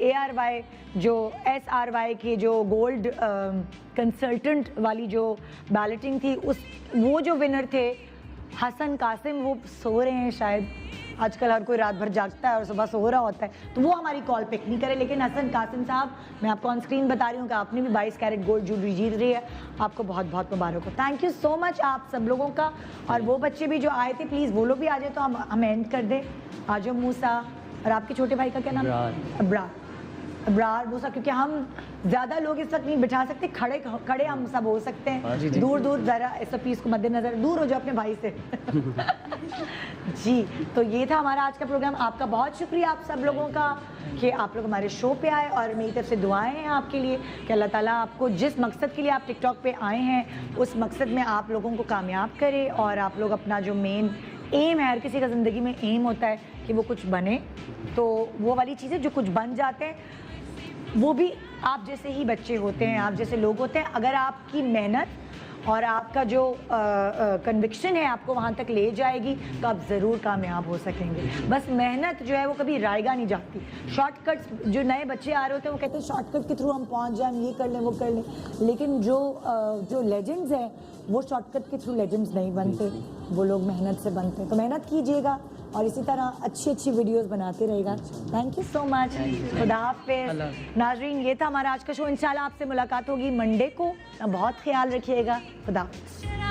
ARY, जो SRY के जो गोल्ड कंसल्टेंट वाली जो बैलेटिंग थी, वो जो विनर थे हसन कासिम, वो सो रहे हैं शायद। आजकल हर कोई रात भर जागता है और सुबह सो रहा होता है, तो वो हमारी कॉल पिक नहीं करे। लेकिन हसन कासिम साहब, मैं आपको ऑन स्क्रीन बता रही हूँ कि आपने भी 22 कैरेट गोल्ड ज्वेलरी जीत रही है। आपको बहुत बहुत मुबारक हो। थैंक यू सो मच आप सब लोगों का। और वो बच्चे भी जो आए थे, प्लीज़ वो लोग भी आ जाए तो हम एंड कर दें। आजो मूसा, और आपके छोटे भाई का क्या नाम है? अब्रार मूसा, क्योंकि हम ज़्यादा लोग इस वक्त नहीं बिठा सकते, खड़े हम सब हो सकते हैं। दूर ज़रा इस पीस को मद्देनजर दूर हो जाओ अपने भाई से। जी, तो ये था हमारा आज का प्रोग्राम। आपका बहुत शुक्रिया आप सब लोगों का कि आप लोग हमारे शो पे आए, और मेरी तरफ से दुआएं हैं आपके लिए कि अल्लाह ताला आपको जिस मकसद के लिए आप टिकटॉक पे आए हैं, उस मकसद में आप लोगों को कामयाब करे। और आप लोग अपना जो मेन एम है, हर किसी का ज़िंदगी में एम होता है कि वो कुछ बने, तो वो वाली चीज़ें जो कुछ बन जाते हैं वो भी आप जैसे ही बच्चे होते हैं, आप जैसे लोग होते हैं। अगर आपकी मेहनत और आपका जो कन्विक्शन है आपको वहाँ तक ले जाएगी, तो आप ज़रूर कामयाब हो सकेंगे। बस मेहनत जो है वो कभी रायगा नहीं जाती। शॉर्टकट्स, जो नए बच्चे आ रहे होते हैं वो कहते हैं शॉर्टकट के थ्रू हम पहुँच जाएं, ये कर लें वो कर लें, लेकिन जो लेजेंड्स हैं वो शॉर्टकट के थ्रू लेजेंड्स नहीं बनते, वो लोग मेहनत से बनते हैं। तो मेहनत कीजिएगा और इसी तरह अच्छी अच्छी वीडियोस बनाते रहेगा। Thank you so much. खुदा हाफिज़। नाजरीन, ये था हमारा आज का शो। इंशाल्लाह आपसे मुलाकात होगी मंडे को। बहुत ख्याल रखिएगा। खुदा हाफिज़।